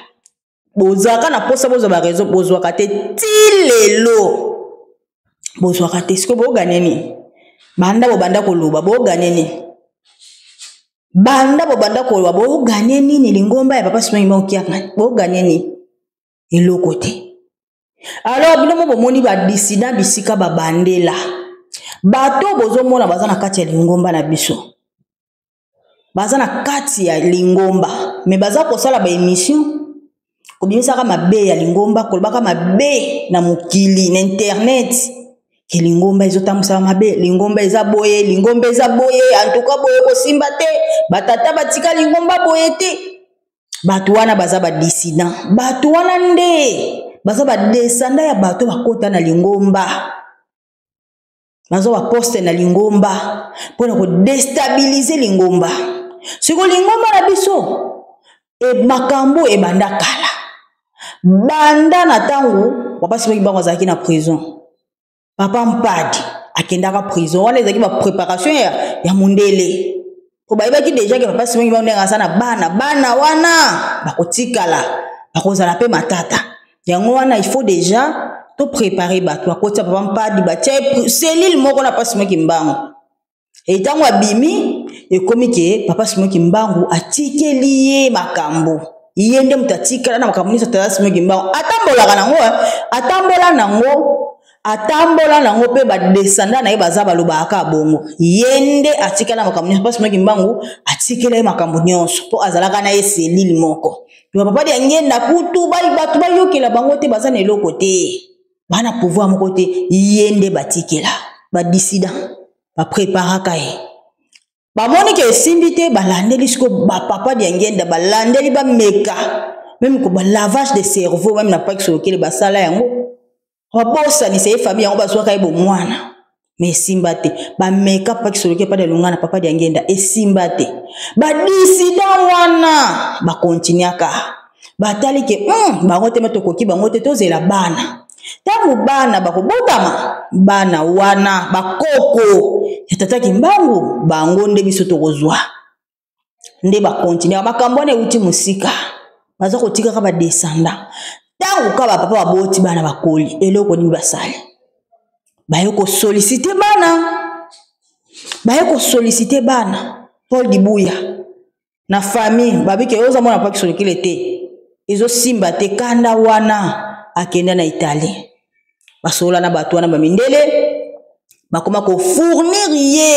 bozaka na posa bozo ba raison bozo kate tilelo bozo kate siko bo ganeni banda bo banda ko luba bo ganeni banda bo banda ko luba bo ganeni ni lingomba ya papa Simon mo kianga bo ganeni eloko te. Alors bino mo moni ba dissident bisika ba bandela bato bozo mona bazana kati ya lingomba na biso bazana kati ya lingomba me baza ko sala ba émission ko bimisa ka mabe ya lingomba ko baka mabe na mukili na internet ke lingomba ezotambusa mabe lingomba eza boye en tout cas boye ko simba te batata batika lingomba boye te bato wana baza ba dissident bato wana nde baza ba descendant ya bato bakota na lingomba bazo ba poste na lingomba pona ko destabiliser lingomba siko lingomba na biso e makambo e banda kala banda na tango papa Simon Kimbangu azaki na prison papa Mpadi akendaka prison wana ezaki ba préparation ya mundele ko bayebaki déjà que papa Simon Kimbangu ndenga sana bana wana bakotikala bakozala pe matata yango wana il faut déjà to préparer bato akota papa Mpadi batie cellule moko na papa Simon Kimbangu et tango abimi e komi ke papa Simon Kimbangu atikeli ye makambo yende mutatikala na makambo niso papa Simon Kimbangu atambola nango pe ba descendant na ye baza balobaka bongo yende atikala makambo papa Simon Kimbangu atikela ye makambo nyonso po azalaka na ye cellule moko to papa de ngenda kutu bato bayokela bango te baza na eloko te bana pouvoir moko te yende batikela ba dissident ba préparaka ye ba moni ke simbi te balandeli siko ba papa de ngenda balandeli ba meka même ko ba lavage de cerveau même na pas que sokele basala yango babosa ni sey famille yango bazwaka yebo mwana mais simbate ba make-up pa kisoloke pa de lungana papa de ngenda e simbate ba dissident wana ba continuaka ba tali ke ba ngote matokoki ba ngote tozela bana tamu bana ba kobotama bana wana ba koko yatataki mbangu ba ngonde biso tokozwa nde ba continuer makambo ne uti musika baza kotika ka ba descendant tangu ka ba papa ba boti bana bakoli eloko ni basali bayoko solliciter bana Paul Dibuya na famille babike oza mona pa kisolikile te ezo simba te kanda wana akenda na Italie basola na bato wana bamindele bakoma ko fournir ye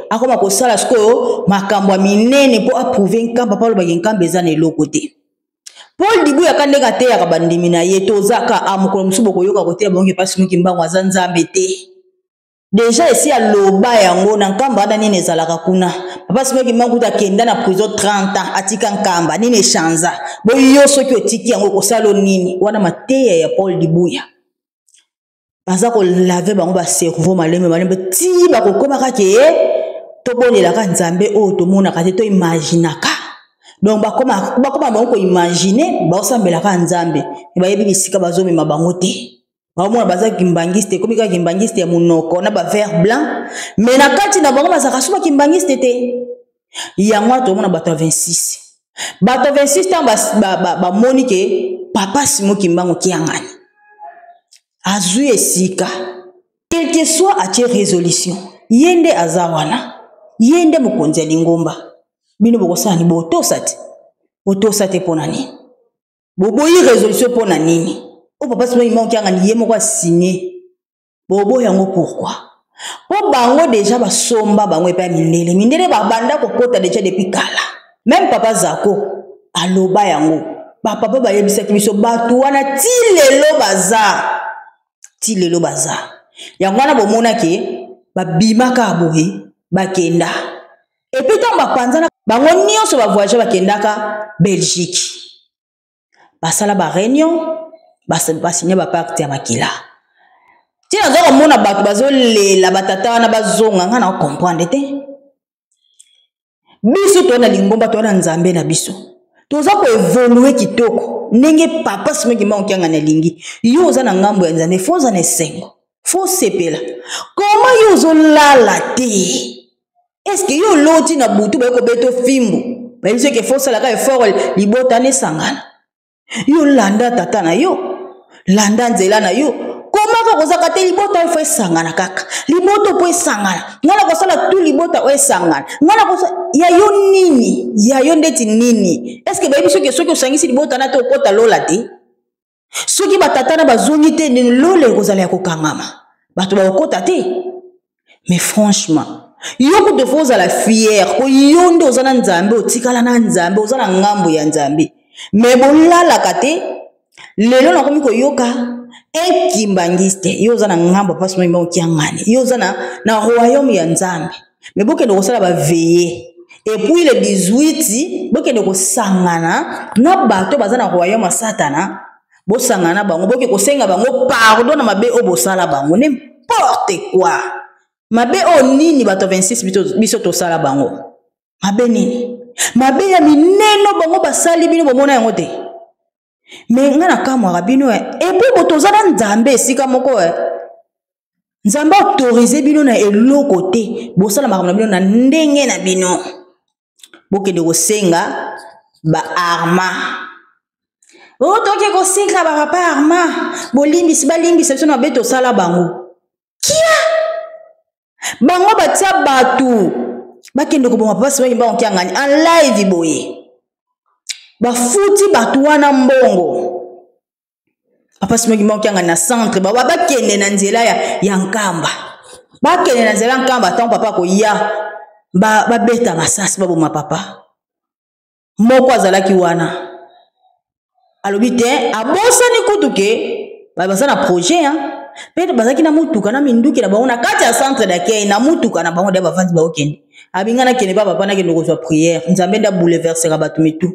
akoma ko sala sko makambo minene po approuver nkamba Paul bagenkambe za na eloko te Paul Dibuya kandeka te ya kabandimi na ye tozaka amukolo musubo koyoka kote bonge pasi muki mbango azanzambe te déjà ici à loba yango na nkamba ada nini ezalaka kuna papa simoki mbango ta kenda na prison 30 ans atika nkamba nini chanza boyo soki otiki yango kosalo nini wana mateya ya Paul Dibuya baza ko lave bango ba cerveau malembe ti ba kokoma kake to bonela ka nzambe o to mona ka te to imaginaka donc bakoma bango imaginer ba osambela ka nzambe ba yebi bisika bazomi mabango te ba mona baza kimbangiste komi ka kimbangiste ya munoko na ba vert blanc mais na kati na bango baza kasuba kimbangiste te yango to mona bato 26 tan ba moni ke papa simo kimbango kiangani azui esika quel que soit a tie résolution yende azawana yende mukonzi ya lingomba bino bokosani botosate pona nini boboyi résolution pona nini o papa simo imao kiangani ye moko asigné bobo yango pourquoi po bango déjà basomba bango epa mindele babanda kokota déjà depuis kala même papa Zako aloba yango papa bayebisaki biso bato wana ti lelo baza yango wana bomona ke babimaka aboye bakenda epi ntango bapanzana bango nyonso bavoyage bakendaka Belgique basala ba réunion basinya bapacte ya makila tina naza komona bato bazolela batata wana bazonga nga na comprendre te biso towana lingomba towana nzambe na biso toza koevolue kitoko ndenge papa simoki mbango kianga na lingi yo oza na ngambo ya nzambe fo oza na esengo fo sepela koma yo ozolala te eske yo loti na butu bayeko beto fimbu bayebiso eke fo osalaka effort libota nesangana yo landa tata na yo landa nzela na yo komaka kozaka te libota efo esangana kaka libota po esangana ngana kosala tu libota o esangana ngana kosala ya yo ndeti nini eske bayebi soki osangisi libota na te okota lola te soki batata na bazongi te lola ekozala ya kokangama bato bakokota te mais franchement yo kutu fo ozala fier po yo nde oza na nzambe otikala na nzambe oza na ngambo ya nzambe mais bolalaka te lelo nakomi koyoka ekimbangiste yo oza na ngambo pasi moyimba okiangani yo oza na royaume ya nzambe mais bokende kosala baveye et puis le 18 bokende kosangana na bato baza na royaume ya satana bosangana bango boke kosenga bango pardon na mabe o bosala bango n'importe quoi mabe o nini bato 26 biso tosala bango mabe nini mabe ya mineno bango basali bino bomona yango te mais nga na kamwaka bino et puis botoza na nzambe esika moko nzambe autorize bino na eloko te bosala makambo na bino na ndenge na bino bokende kosenga ba arma toke kosenga ba papa arma balimbisa biso na beto sala bango kia bango batia batu bakende kobonga papa sima kimba okiangani en live boye bafuti batu wana mbongo papa sima kimba okiangani na centre bakende na nzela ya nkamba bakende na nzela nkamba tango papa koya babeta masasi baboma papa moko azalaki wana alobi te abosani kutu ke baza na projet pe bazaki na mutuka na minduki na bango na kati ya centre d'accueil na mutuka na bango de bavandi baokende abinga na kende papa na kende kozwa prière nzambe nda bouleverser ka batu mitu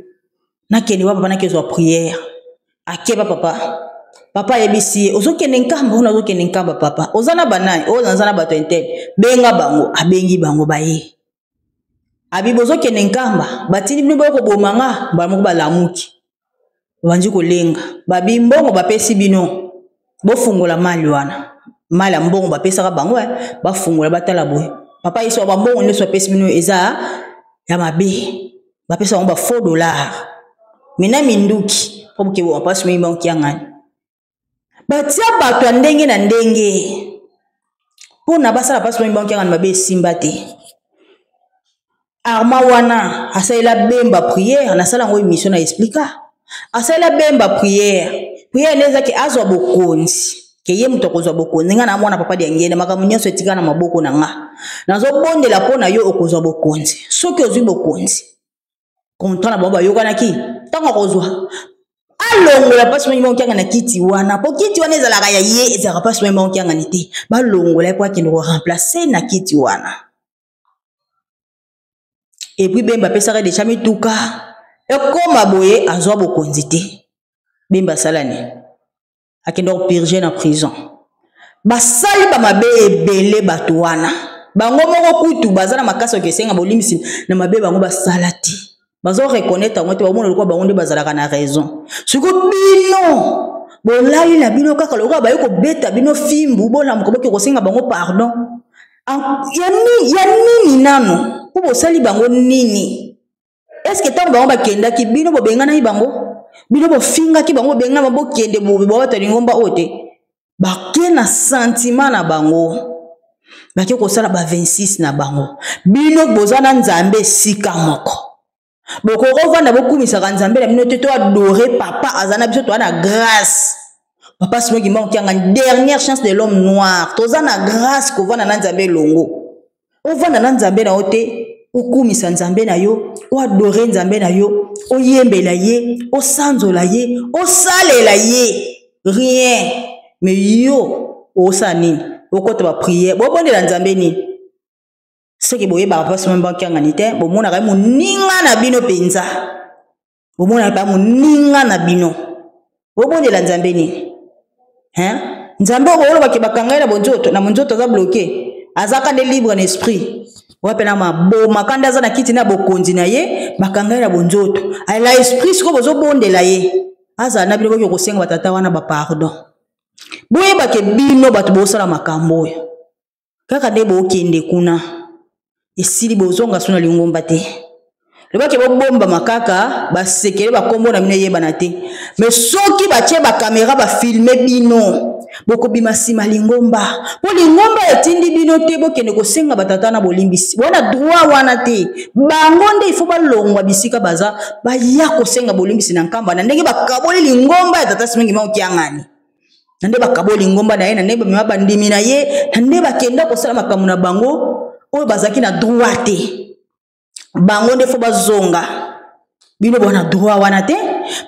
na kende papa na kezwa prière akeba papa papa yebisi ozokende nkamba ona ozokende nkamba papa ozana banani ozana bato intel benga bango abengi bango baye abibo ozokende nkamba batini bino boko bomanga bamoko balamuki banji kolenga babimbongo bapesi bino bofungola mali wana mali mbongo bapesaka bango bafungola batala boye papa iso bambongo ndeso bapesi bino eza ya mabe bapesa bango ba $4 mina minduki obuke bo apasi mimi bango kiangani batia bato ya ndenge na ndenge pona basala pasi mimi bango kiangani mabe simba te arma wana asalela bemba prière nasala ngo émission na explica asalela bemba prière neza ki azwa bokonzi ke ye muto kozwa bokonzi nga na mwana papa dia ngene makamu nyonso etika na maboko na nga nazobondela pona yo okozwa bokonzi soki ozwi bokonzi kontra na baba yokanaki tango kozwa alongola pasi mimi monkianga na kiti wana po kiti wana ezalaka ya ye ezalaka pasi mimi monkianga nite balongola po akende ko remplacer na kiti wana et puis bemba pesaka de chami tuka ekoma boye azwa bokonzi te bemba salani akende ko purger na prison basali ba mabe ebele bato wana bango moko kutu bazana makasa kesenga bolimisi na mabe bango basala te bazo reconnaître ngote ba mona ko bango nde bazalaka na raison siko bino bolali na bino kaka loka ba yoko beta bino fimbu bola mkoboke kosenga bango pardon ya nini nano po bosali bango nini est-ce que tango bango bakenda ki bino bobengana yi bango bino bofinga ki bango bengana bo kende bo batali ngomba ote bakena sentiment na bango bake kosala ba 26 na bango bino bozana nzambe sika moko boko kovanda bokumisaka nzambe na bino te to adorer papa azana biso to na grâce papa simo ki manki anga dernière chance de l'homme noir toza na grâce ko vanda na nzambe longo o vanda na nzambe na ote okumisa nzambe na yo o adorer nzambe na yo o yembela ye o sanzola ye o salela ye rien mais yo o sanini o kota ba prière bo bondela nzambe ni ce que boye ba papa même banki ngani te bo mona ka moninga na bino penza bo mona ba moninga na bino bo bondela nzambe ni nzambe ko lo bakibakanga na bonzoto na monzoto za bloqué azaka de libre en esprit wapena maboma kanda za na kiti na bokonzi na ye bakanga na bonzoto ala esprit siko bozo bondela ye aza na bino ko senga batata wana ba pardon boye bake bino bato bosala makambo yo kaka de bo kende kuna esili bozonga sona lingomba te lebake bomba makaka basekele bakombo na bino yebana te mais soki batie ba caméra ba filmer bino boko bimasima lingomba po lingomba etindi bino te bokende kosenga batata na bolimbisi bona droit wana te bango nde il faut balongwa bisika baza baya kosenga bolimbisi na nkamba na ndenge bakaboli lingomba ya tata simengi maokiangani nande bakaboli lingomba na ye na ndebe mabandimi na ye na ndebe bakenda kosala makambo na bango oyo bazaki na droit te bango nde fo bazonga bino bona droit wana te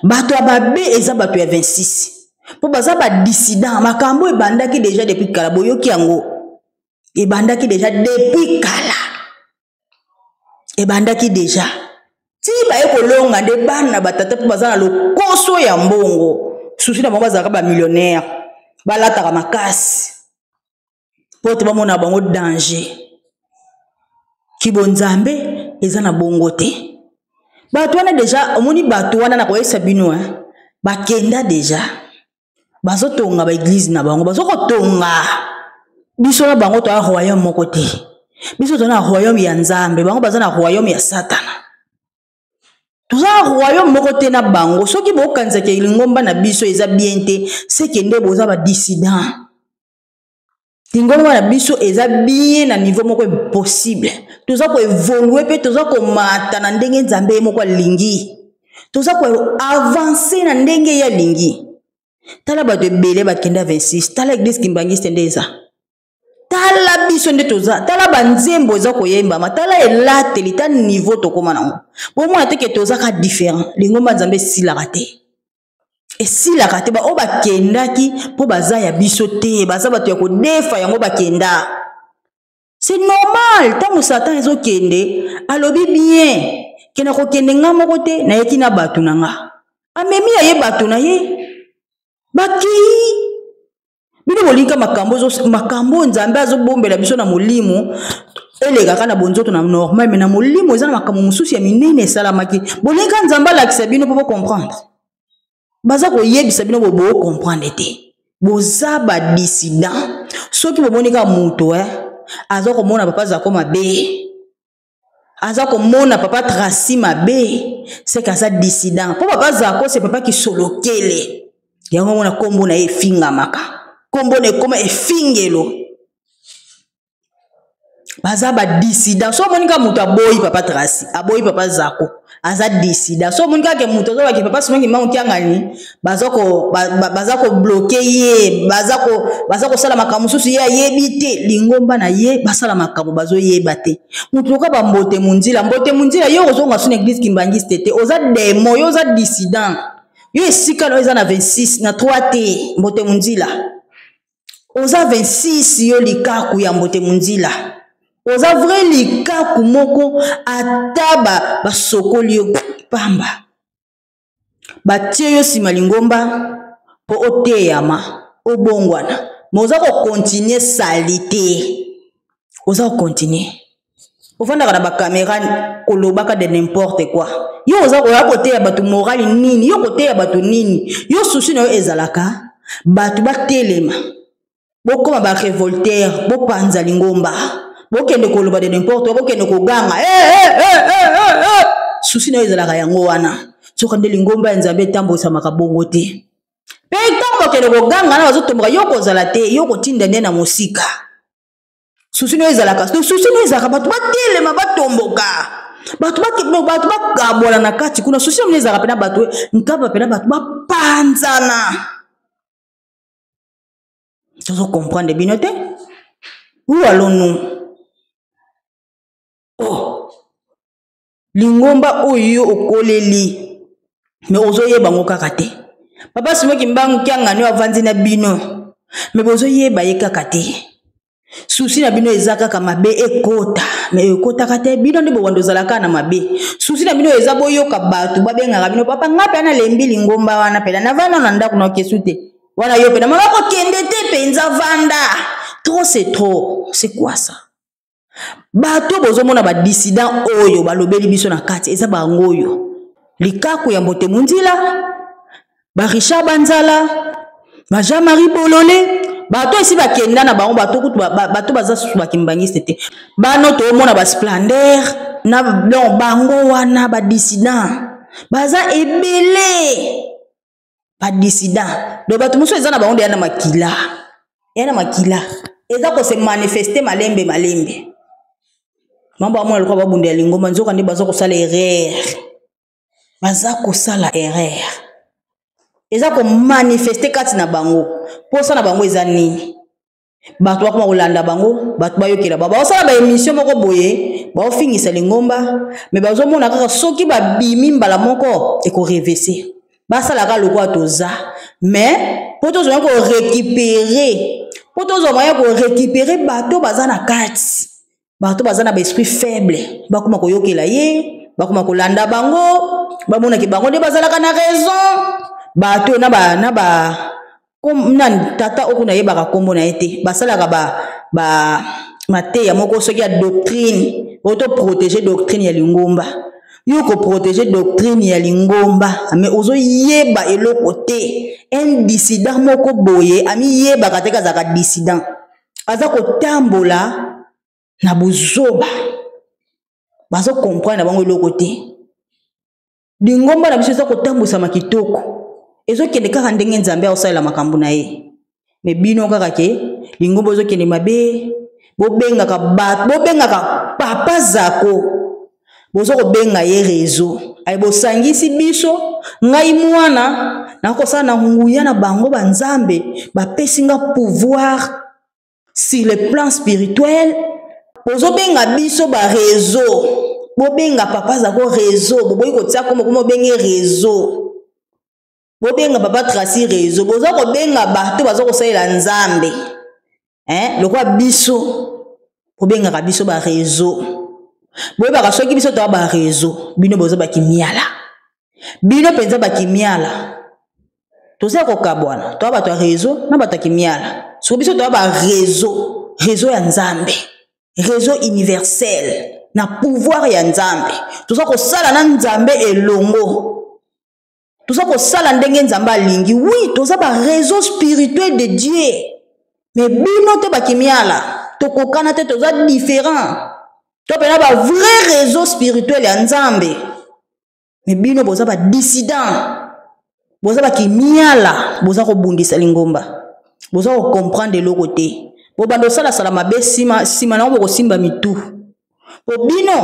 bato ababe eza bato ya 26 po baza ba dissident makambo ebandaki déjà depuis kala boyoki yango ebandaki déjà depuis kala ebandaki déjà ti baye kolonga nde bana batata po baza na lokoso ya mbongo susi na bango bazalaka ba millionnaire balataka makasi po te bamona bango danger kibonzambe eza na bongo te bato wana deja omoni bato wana na koyesa bino bakenda deja bazotonga ba église na bango bazokotonga biso na bango to a royaume moko te biso to na royaume ya nzambe bango baza na royaume ya satana toza na royaume moko te na bango soki bokanisa ke lingomba na biso eza bien te sekende boza ba dissident lingomba na biso eza bien na niveau moko impossible toza ko évoluer pe toza ko mata na ndenge nzambe moko lingi toza ko avancer na ndenge ya lingi tala ba de belé bakenda 26 tala église kimbangiste ndeza tala biso nde toza tala banzembo za koyemba matala elate lita niveau to koma nango bo mo ateke toza ka différent lingomba nzambe sila raté et si la raté ba o bakendaki po baza ya biso te baza bato ya ko defa yango bakenda c'est normal tango satan ezo kende alobi bien kena ko kende nga moko te na yeki na batu nanga amemi ya ye batu na ye baki bino bolinga makambo nzambe azobombela biso na molimo elegaka na bonzoto na normal mais na molimo eza na makambo mosusu ya minene esalamaki bolinga nzambe alakisa bino mpo comprendre baza koyebisa bino bobo comprendre te boza badissident soki bomonika moto aza komona papa Zako mabe aza komona papa Tracy mabe c'est qu'aza dissident po papa Zako c'est papa qui solokele yango mona kombo na efingamaka kombo ne koma efingelo baza ba dissident so monika mutu aboyi papa Tracy aboyi papa Zako aza dissident so monika ke mutu zo ba ke papa simongi mangu ngani baza ko bloquer ye baza ko sala makamu susu ye yebite lingomba na ye basala makamu bazo yeba te mutu ka ba mbote munzila yo ozonga suna église kimbangiste te oza demo yo oza dissident yo esika no eza na 26 na 3 te mbote munzila oza 26 yo likaku ya mbote munzila oza vrai likaku moko ataba basokoli yo pamba batie yo sima lingomba po oteyama obongwana moza ko continuer salite oza ko continuer ofanda kana ba caméra kolobaka de n'importe quoi yo oza ko teya batu morali nini yo ko teya batu nini yo susi na yo ezalaka batu batelema bokoma ba révoltaire bopanza lingomba bokende koloba de n'importe bokende koganga susi na yo ezalaka yango wana soka nde lingomba ya nzambe etambolisa makabongo te pe ntango bakende koganga na bazotomboka yo kozala te yo kotinda nde na mosika susi na yo ezalaka bato batelema batomboka bato bakabola na kati kuna susi na yo ezalaka pena bato nkaba pena bato bapanzana tozo comprendre bino te où allons-nous lingomba oyo okoleli me ozoyeba ngo kaka te papa simoki mbangu kyangani avanzi na bino me bozoyeba ye kaka te susi na bino eza kaka mabe ekota me ekota te bino nde bowando zalaka na mabe susi na bino eza boyoka bato babengaka bino papa ngape ana lembi lingomba wana pela na vana na ndako na kesute wana yo pela mama ko kende te penza vanda trop c'est quoi ça bato bozomona ba dissident oyo balobeli biso na kati eza bango oyo likaku ya mbote munzila ba Richard Banzala ba Jean-Marie Bololé bato esi bakenda na bango bato baza susu bakimbangiste te bano tomona ba Splendeur na bango wana ba dissident baza ebele ba dissident do bato muso eza na bango yana makila eza ko se manifester malembe mambo amona lokwa babunde ya lingomba nzoka ndi baza kosala erreur eza ko manifester kati na bango posa na bango eza nini bato bakoma kolanda bango bato bayokela basala ba émission moko boye baofingisa lingomba me bazomona kaka soki babimi mbala moko eko reverser basalaka lokwa toza mais po tozwa ko récupérer bato baza na kati bato baza na ba esprit faible bakoma koyokela ye bakoma kolanda bango bamona ke bango nde bazalaka na raison bato na tata okuna yebaka kombo na ete basalaka ba mateya moko soki ya doctrine auto protéger doctrine ya lingomba yo ko protéger doctrine ya lingomba mais ozo yeba eloko te un dissident moko boye ami yeba kateka zaka dissident aza ko tambola na buzoba bazo comprendre na bango eloko te lingomba na biso eza ko tambusa makitoko ezo kende kaka ndenge nzambe osala makambo na ye me bino kaka ke lingomba ezo kende mabe bobengaka papa Zako bozo ko benga ye réseau ay bosangisi biso ngai mwana nakosala na nguya na bango banzambe bapesinga pouvoir sur le plan spirituel bozo benga biso ba réseau bobenga papa Zako réseau boboyi kotia komo benga réseau bobenga papa Tracy réseau bozo ko benga bato bazo kosalela nzambe lokwa biso bobenga ka biso ba réseau boyeba ka soki biso to ba réseau bino bozo bakimiala bino penza bakimiala toza kokabwana to bato réseau na bato kimiala so biso to ba réseau ya nzambe réseau universel na pouvoir ya nzambe toza ko sala na nzambe elongo toza ko sala ndenge nzambe alingi oui toza ba réseau spirituel de Dieu mais bino to bakimiala to kokana te toza différent to pena ba vrai réseau spirituel ya nzambe mais bino boza ba dissident boza bakimiala boza ko bundisa lingomba boza ko comprendre le côté bo bando sala sala mabe sima na ko simba mitu bo bino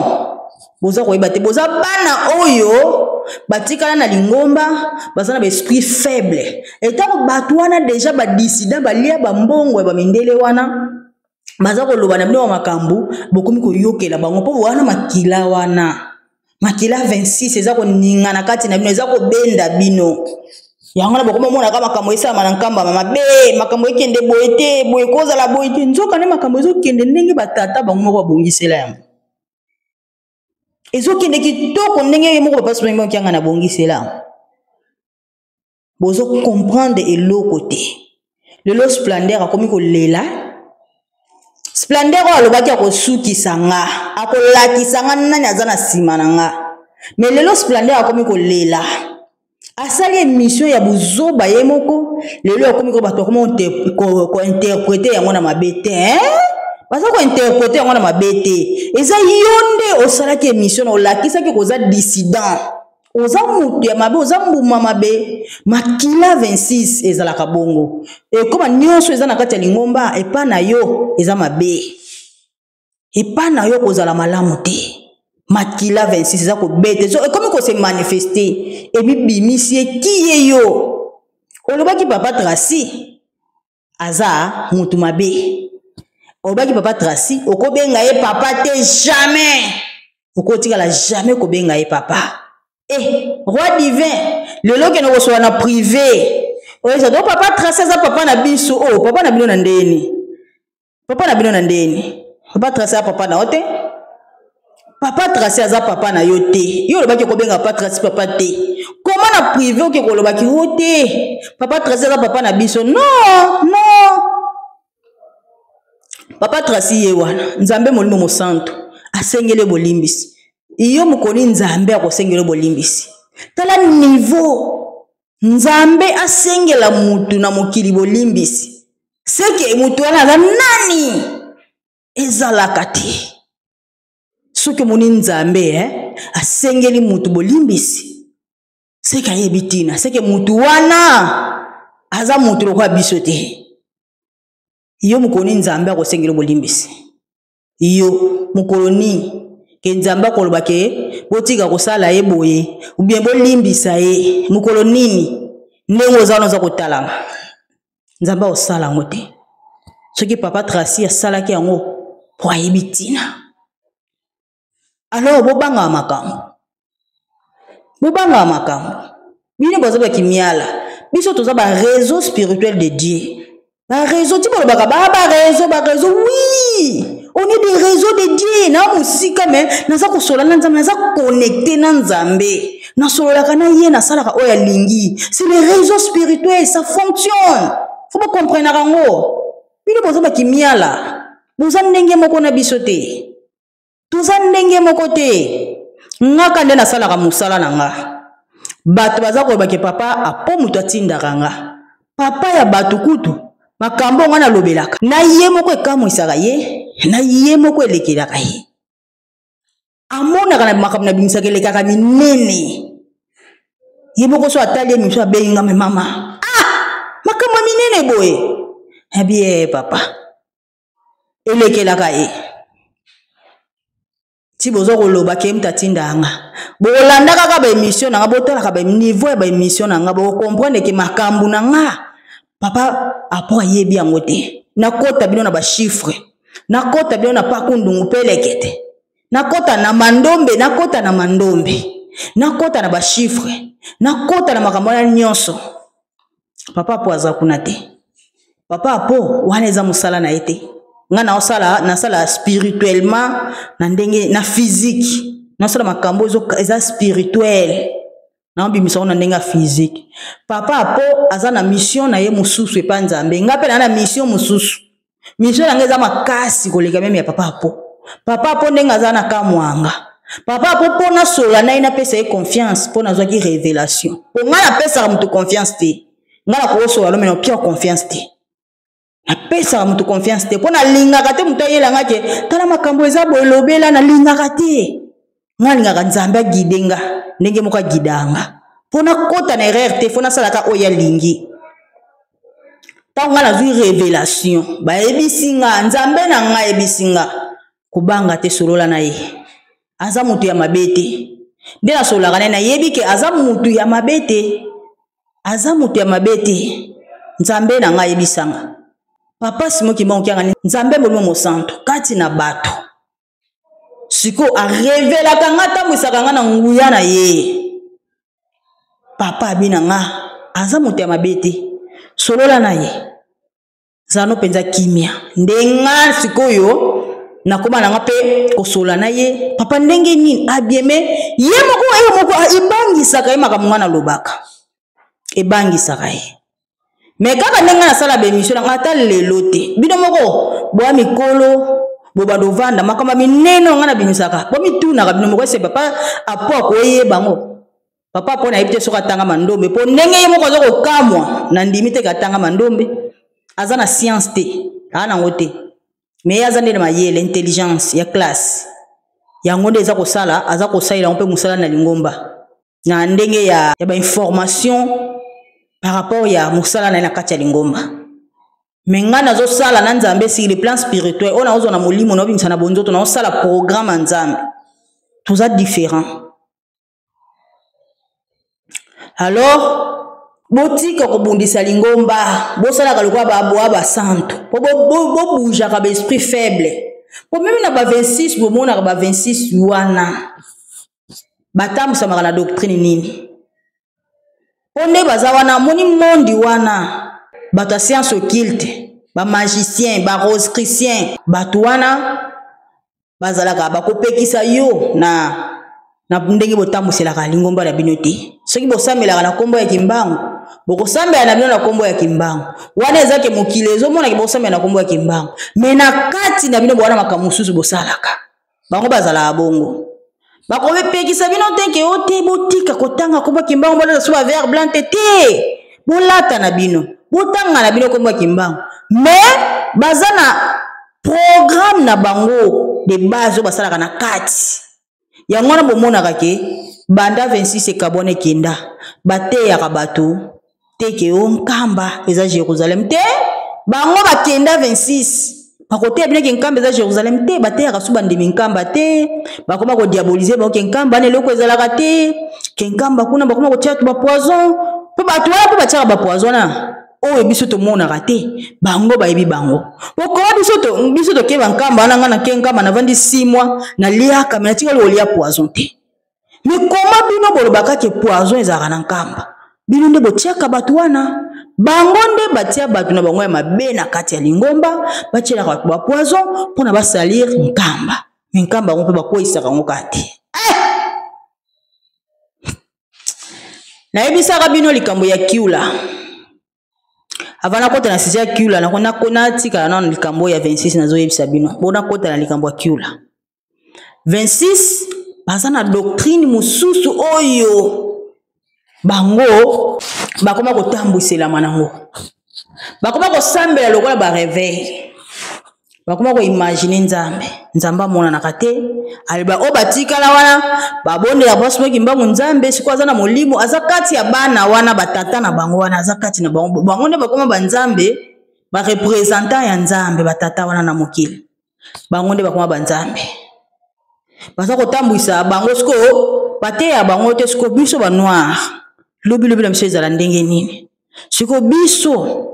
boza ko ibate boza bana oyo batikala na lingomba baza na esprit faible etako bato wana déjà ba dissident balia ba mbongo ba mindele wana baza ko loba na bino makambu bokomi ko yokela bango po wana makila wana makila 26 eza ko ninga na kati na bino eza ko benda bino yango na bokoma mona kama makambo esama na nkamba mabe makambo ekende boyete boyekoza la boyete nzoka ne makambo ezokende ndenge batata bango moko babongisela yango ezokende kitoko ndenge moko papa somengo kyanga na bongisela bozo comprendre eloko te lelo splendeur akomi ko lela splendeur alobaki akosukisa nga akolakisa nga nani aza na nsima na nga mais lelo splendeur akomi ko lela asali émission ya buzoba ye moko lelo akomi ko bato ko interpréter yango na mabete baza ko interpréter yango na mabete eza yonde osalaki émission na olakisaki koza dissident oza mutu ya mabe oza mbuma mabe makila 26 ezalaka bongo ekoma nyonso eza na kati ya lingomba epa na yo eza mabe epa na yo kozala malamu te makila 26 eza kobete so ekomi ko se manifester ebibimisi ekiye yo olobaki papa Tracy aza mutu mabe olobaki papa Tracy okobenga ye papa te jamais okotikala jamais kobenga ye papa roi divin lelo ke no kosola na privé oza do papa Tracy aza papa na biso papa na bino na ndeni papa Tracy aza papa na ote papa Tracy aza papa na yo te yo olobaki kobenga papa Tracy papa te comment na privé oke kolobaki yo te papa Tracy aza papa na biso non papa Tracy ye wana nzambe molimo mosantu asengele bolimbisi iyo mukoni nzambe akosengela bolimbisi tala niveau nzambe asengela mutu na mokili bolimbisi seke mutu wana aza nani ezalaka te soki moni nzambe asengeli mutu bolimbisi seke ayebi tina seke mutu wana aza mutu lokwa biso te iyo mukoni nzambe akosengela bolimbisi iyo mukoloni ke nzamba koloba ke botika kosala ye boye ou bien bolimbisa ye mukolo nini ndenge ozana za kotalanga nzamba osala ngo te soki papa Tracy asalaki yango po ayebi tina alors bobanga makambo bino boza bakimiala biso toza ba réseau spirituel de Dieu ba réseau ti bolobaka ba réseau oui on est des réseaux de Dieu na musika mais naza kosola na nzambe naza connecté na nzambe na solola kana ye na salaka oya lingi c'est les réseaux spirituels ça fonctionne faut pas comprendre rango bino boza bakimiala boza ndenge moko na biso te toza ndenge moko te ngaka nde na salaka musala na nga bato baza ko bake papa apo mutu atindaka nga papa ya bato kutu makambo ngana lobelaka na ye moko ekamwisaka ye na ye moko elekelaka ye amonaka na makambo na bimisaka elekaka minene ye moko so atali emiso abeyinga me mama makambo minene boye abie papa elekelaka ye ti bozo koloba ke mtatinda nga bolanda kaka ba émission na nga botala ka ba niveau ya ba émission na nga bo comprendre ke makambo na nga papa apo ayebi yango te nakota bino na ba chiffre nakota bino na pakundungu pelekete nakota na mandombe nakota na ba chiffre nakota na makambo na nyonso papa apo aza kuna te papa apo wana eza musala na ete nga na sala spirituellement na ndenge na physique na sala makambo eza spirituel na bimisa na ndenga physique papa apo aza na mission na ye mususu epa nzambe nga pe na mission mususu mission na ngeza makasi koleka meme ya papa apo ndenga aza na kamwanga papa apo pona sola na ina pesa ye confiance pona zwaki révélation po nga na pesa mutu confiance te nga na ko sola lo mena pia confiance te na pesa mutu confiance te pona lingaka te mutu ayelanga ke tala makambo eza bolobela na lingaka te nga lingaka nzambe agidenga ndenge moko agidanga pona kota na erreur te fona salaka oya lingi tango nga nazwi révélation bayebisinga nzambe na nga yebisinga kubanga te solola na ye aza mutu ya mabe te nde nasololaka naye nayebi ke aza mutu ya mabe te nzambe na nga yebisanga papa simoki bangokianga nzambe molimo mosanto kati na bato siko arevelaka nga tambwisaka nga na nguya na ye papa abina nga aza mutu ya mabe te solola na ye zano penza kimia ndenga sikoyo nakoma nanga pe kosola na ye papa ndenge nini abieme ye moko ebangisaka ye makambo na lobaka ebangisaka ye me kaka ndenge na sala bemission na ata lelo te bino moko boa mikolo boba dovanda makamba mineno nga na bimisaka bo mitunaka bino moko ese papa apo akoye bango papa apo na yebite soka tanga mandombe po ndenge ye moko azo kokamwa na ndimi te katanga mandombe aza na science te ana ngote mais aza ndele mayele intelligence ya classe yango nde eza kosala aza kosalela mpe musala na lingomba na ndenge ya ba information par rapport ya musala na kati ya lingomba mais nga nazo sala na nzambe sur le plan spirituel ona ozo na molimo na bimisa na bonzoto na osala programme nzambe tous a différent alors botika kobundisa lingomba bosalaka lokwa baboa basanto bo boujaka ba esprit faible po même na ba 26 bomonaka ba 26 wana batambusamaka na doctrine nini po nde baza wana moni mondi wana bato ya science occulte ba magicien ba rosicrucien bato wana bazalaka bakopekisa yo na ndenge botambuselaka lingomba na bino te soki bosamelaka na kombo ya kimbangu bokosambela na bino na kombo ya kimbangu wana ezake mokili ezomona ke bokosambela na kombo ya kimbangu me na kati na bino bowana makambo mosusu bosalaka bango bazalaka bongo bakopekisa bino te ke ote botika kotanga kombo ya kimbangu bolata so ba vert blanc te bolata na bino botanga na bino kombo ya kimbangu me baza na programme na bango de base basalaka na kati yango na bomonaka ke banda 26 ekabone kenda bateyaka bato teke onkamba eza Jérusalem te bango bakenda 26 bakoteya bino ke nkamba eza Jérusalem te bateyaka su bandimi nkamba te bakoma kodiabolize bango ke nkamba na eloko ezalaka te ke nkamba kuna bakoma kotia to bapoison mpo bato wana mpo batiaka bapoison na oyo biso tomonaka te bango bayebi bango okoma biso tokeba nkamba wana nga na ke nkamba navandi 6 mois naliaka me natikali kolia poison te me koma bino bolobaka ke poison ezalaka na nkamba bino nde botiaka bato wana bango nde batia bato na bango ya mabe na kati ya lingomba batielaka bato bapoison mpona basalir nkamba me nkamba yango mpe bakweyisaka yango kati nayebisaka bino likambo ya kiula avana kota na sisi ya kiula na tika na likambo ya 26 nazoyebisa bino bona kota na likambo ya kiula 26 baza na doctrine mususu oyo bango bakoma kotambwisela manango bakoma kosambela lokola ba réveil bakoma ko imaginer nzamba mona na kate aliba o batikala wana babondela bosmo kimbangu nzambe siko aza na molimo aza kati ya bana wana batata na bango wana aza kati na bango bango nde bakoma banzambe ba representant ya nzambe batata wana na mokili bango nde bakoma banzambe baza kotambwisa bango siko bateya bango te siko biso ba noir lobi na mse ezala ndenge nini siko biso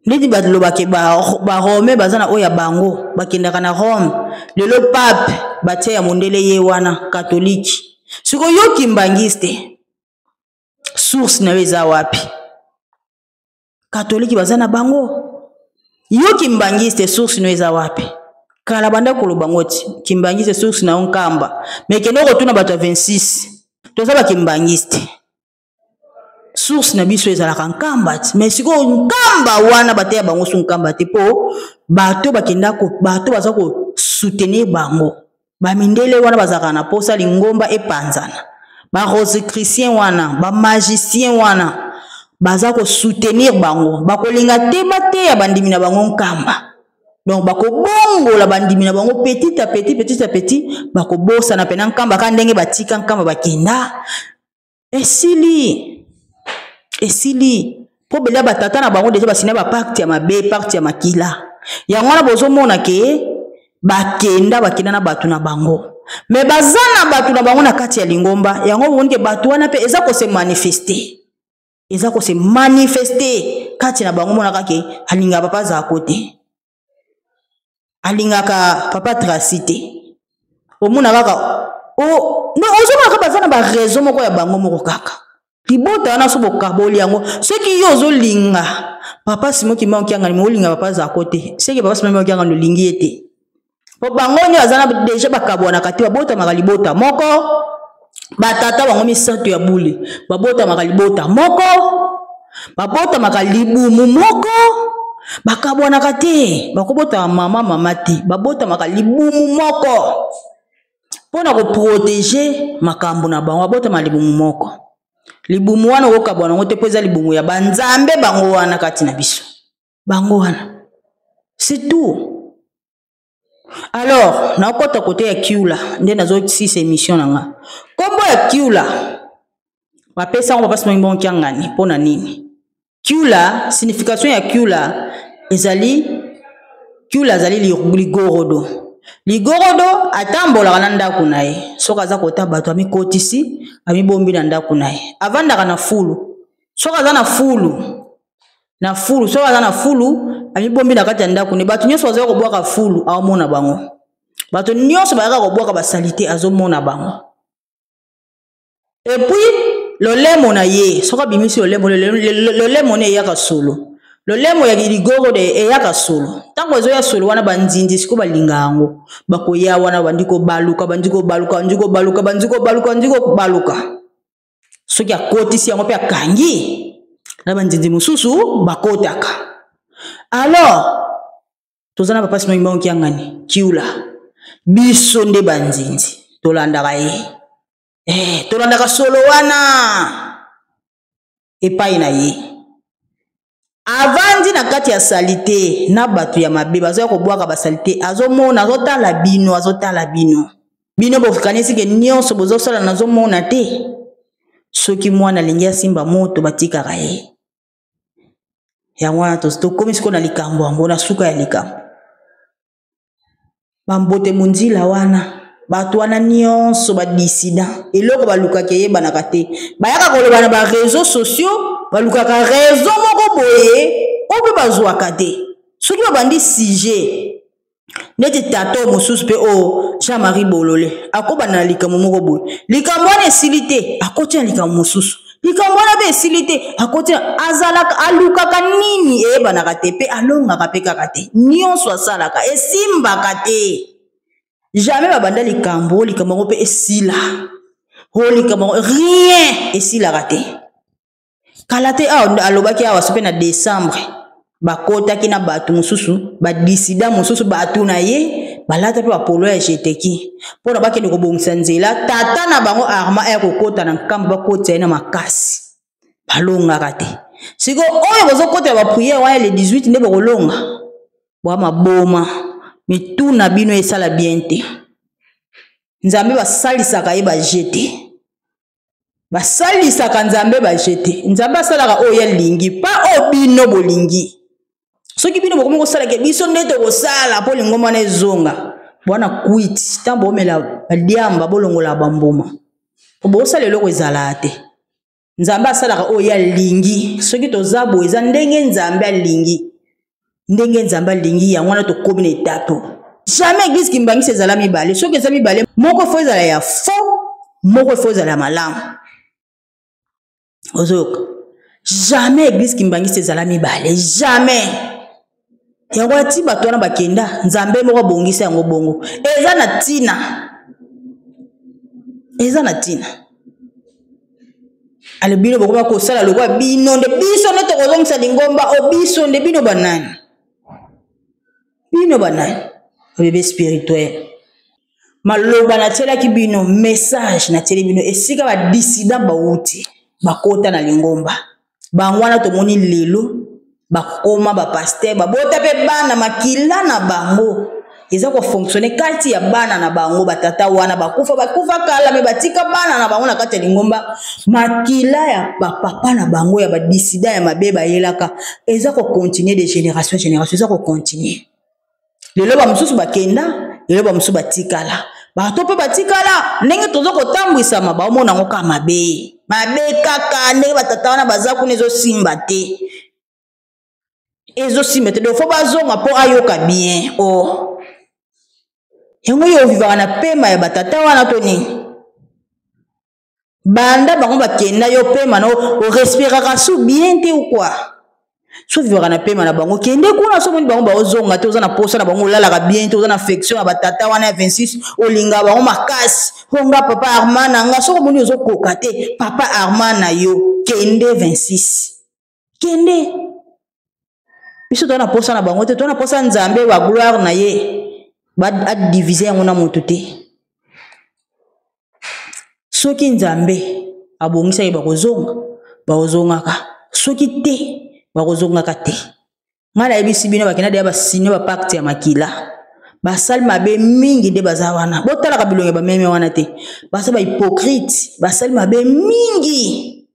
ndeti balobake ba Rome baza na oya bango bakendaka na Rome lelo pape batia ya mondele ye wana katoliki siko yo kimbangiste source na weza wapi katoliki baza na bango yo kimbangiste source na weza wapi kala banda koloba ngoti kimbangiste source na onkamba mekendo kotuna bato 26 toza bakimbangiste source na biso ezalaka nkamba ti mais sikoyo nkamba wana bateya bango so nkamba te mpo bato bakenda bato baza kosoutenir bango bamindele wana bazalaka na posa lingomba epanzana barosicritien wana bamagicien wana baza kosoutenir bango bakolinga te bateya bandimi na bango nkamba donc bakobongola bandimi na bango petit à petit bakobosana pena nkamba ka ndenge batika nkamba bakenda esili po bela batata na bango deja basina ba pacte ya mabe pacte ya makila yango wana bozomona ke bakenda na bato na bango mais bazana bato na bango na kati ya lingomba yango boni ke bato wana pe eza ko se manifester kati na bango mona kake alinga papa za kote alingaka papa tracité omona kaka no ozomona ka bazana ba raison moko ya bango moko kaka libota wana so bokaboli yango soki yo ozolinga papa simo ki manki anga mo linga papa za kote seki papa simo manki anga no lingi ete po bango ni azana deja bakabwana kati babota makalibota moko batata bango misato ya bule babota makalibota moko babota makalibumu moko bakabwana kati bakobota mama te babota makalibumu moko pona ko protéger makambo na bango babota malibumu moko libumu wana okabwana ngote poza libumu ya banzambe bango wana kati na biso bango wana c'est tout. Alors na okota côté ya Kiula nde nazo 6 émission nanga kombo ya Kiula bapesa ngo bapasa mbongo kyangani pona nini Kiula signification ya Kiula ezali ligorodo atambola na ndako naye soka za kota bato amikotisi amibombi na ndako naye avandaka na fulu soka za na fulu soka za na fulu amibombi na kati ya ndako ne bato nyonso bazaka kobwaka fulu aomona bango bato nyonso bazaka kobwaka basalite azomona bango et puis lolemo na ye soka bimisi lolemo ne yaka solo lolemo ya ligoro de eyaka solo tango ezo ya solo wana banzinzi siko balinga yango bakoya wana bandiko baluka soki akotisi yango pe akangi na banzinzi mususu bakotaka. Alors tozana papa sima mbongo kyangani Kiula biso nde banzinzi tolandaka ye tolandaka solo wana epai na ye avandi na kati ya salite na bato ya mabe bazo kobwaka basalite azomona azotala bino bofukanisi ke nyonso bozosala nazomona te soki mwana alingi asimba moto batikaka ye yango wana tokomi siko na likambo yango na suka ya likambo bambote munzila wana bato wana nyonso badisida eloko balukaka yebanaka te bayaka koloba na bareseau sociaux balukaka raison moko boye ope bazwaka te soki babandi sujet neti tato mosusu mpe Jean-Marie Bolole akoba na likambo moko boye likambo wana esili te akotia likambo mosusu likambo wana mpe esili te akotia azalaka alukaka nini eyebanaka te mpe alongaka mpe kaka te nyonso asalaka esimbaka te jamais babanda likambo yango mpe esila likambo rien esilaka te kala te alobaki awa sope na décembre bakotaki na bato mosusu badisida mosusu bato na ye balata mpe bapolo ya jeteki mpona bakende kobongisa nzela tata na bango arma ya kokota na nkambo bakotisa ye na makasi balongaka te siko oyo bozokotela bapriere wana le 18 nde bakolonga bwa maboma mituna bino esala bien te nzambe basalisaka ye bajete basalisaka nzambe bajete nzambe asalaka oyo alingi pa obino bolingi soki bino bokomi kosalaka biso ndete kosala mpo lingoma na ezonga bwana kwiti ntango bomela baliamba bolongola bambuma bosala eloko ezala te nzambe asalaka oyo alingi soki toza boye eza ndenge nzambe alingi yango wana tokomi na etape jamais église kimbangisi ezala mibale soki eza mibale moko fo ezala ya faux moko fo ezala ya malamu ozoyoka jamais église kimbangisi ezala mibale jamais yango ati bato wana bakenda nzambe moko abongisa yango bongo eza na tina ale bino bokoma kosala lokwa bino nde biso nde tokozongisa lingomba o biso nde bino banani bébé spirituel maloba na tielaki bino message na tieli bino esika ba dissident bauti bakota na lingomba bangwana tomoni lelo bakoma ba pasteur babota pe bana makila na bango eza ko fonctionner kati ya bana na bango batata wana bakufa kala me batika bana na bango na kati ya lingomba makila ya papa na bango ya ba dissident ya mabeba yelaka eza ko continuer de génération eza ko continuer lelo ba mususu bakenda lelo ba mususu batikala bato pe batikala ndenge tozo kotambwisa maba omona ngo ka mabe kaka ndenge batata wana bazaku nezo simba te do fo bazonga po ayoka bien yango yo vivaka na pema ya batata wana to nini banda bango bakenda yo pema no o respirera su bien te ou quoi so vivaka na pema na bango kende kuna so moni bango bazonga te oza na posa na bango lalaka bien te oza na affection ya batata wana ya 26 olinga bango makasi honga papa Armand nanga so moni ozo koka te papa Armand na yo kende 26 kende biso to na posa na bango te to na posa nzambe wa gloire na ye ba diviser yango na moto te soki nzambe abongisa ye bakozongaka soki te bakozongaka te ngala yebisi bino bakena de basine ba pacte ya makila basali mabe mingi de baza wana botalaka bilonge bameme wana te basa ba hypocrite basali mabe mingi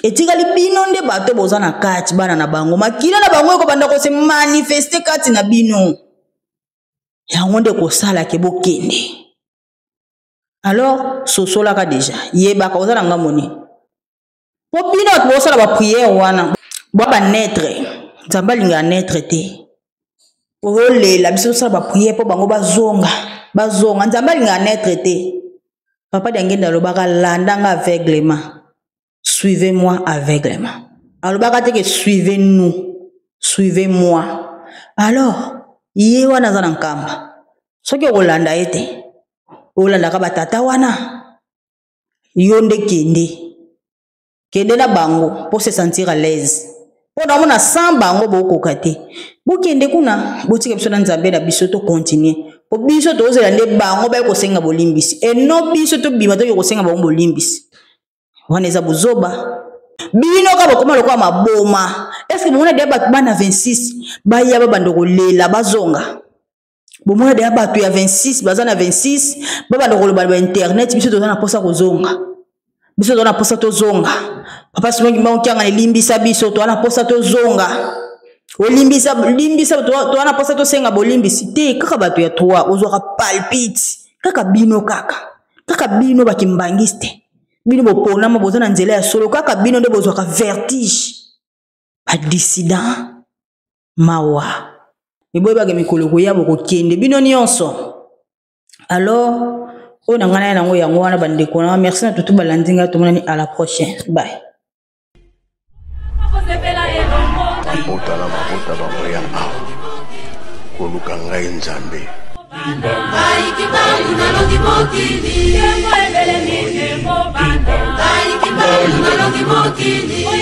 etikali bino nde bato boza na kati bana na bango makila na bango ko banda ko se manifester kati na bino yango nde kosala ke bokende alors sosolaka déjà yebaka oza na ngamoni po bino bosala ba prière wana ba naître nzamba linga naître te olela biso sala ba prière po bango bazonga nzamba linga naître te papa dangenda lobaka landanga aveuglement suivez-moi aveuglement alobaka te que suivez-moi alors ye wana za na nkamba soki olanda ete olandaka batata wana yo nde kende na bango pour se sentir à l'aise po na mona sans bango bokoka te bokende kuna botika biso na nzambe na biso to continuer po biso to ozela nde bango ba ko senga bolimbisi et non biso to bima to ko senga bango bolimbisi wana eza buzoba bino ka bakoma lokwa maboma est-ce que mona de bana 26 baya ba bandoko lela bazonga bomona de bato ya 26 bazana 26 baba ndoko ba internet biso to na posa kozonga biso to na posa to zonga papa simongi mbaokianga limbisa biso to na posa to zonga olimbisa to na posa to senga bolimbisi te kaka bato ya 3 ozwaka palpite kaka bino bakimbangiste bino bopona maboza na nzela ya solo kaka bino nde bozwaka vertige ba dissident mawa eboyebaka mikolo koyabo kokende bino nyonso alors on a ngana nango yango wana bandeko na merci na tutu balandinga tomonani à la prochaine bye mabota bamoya koluka ngai nzambe Mokili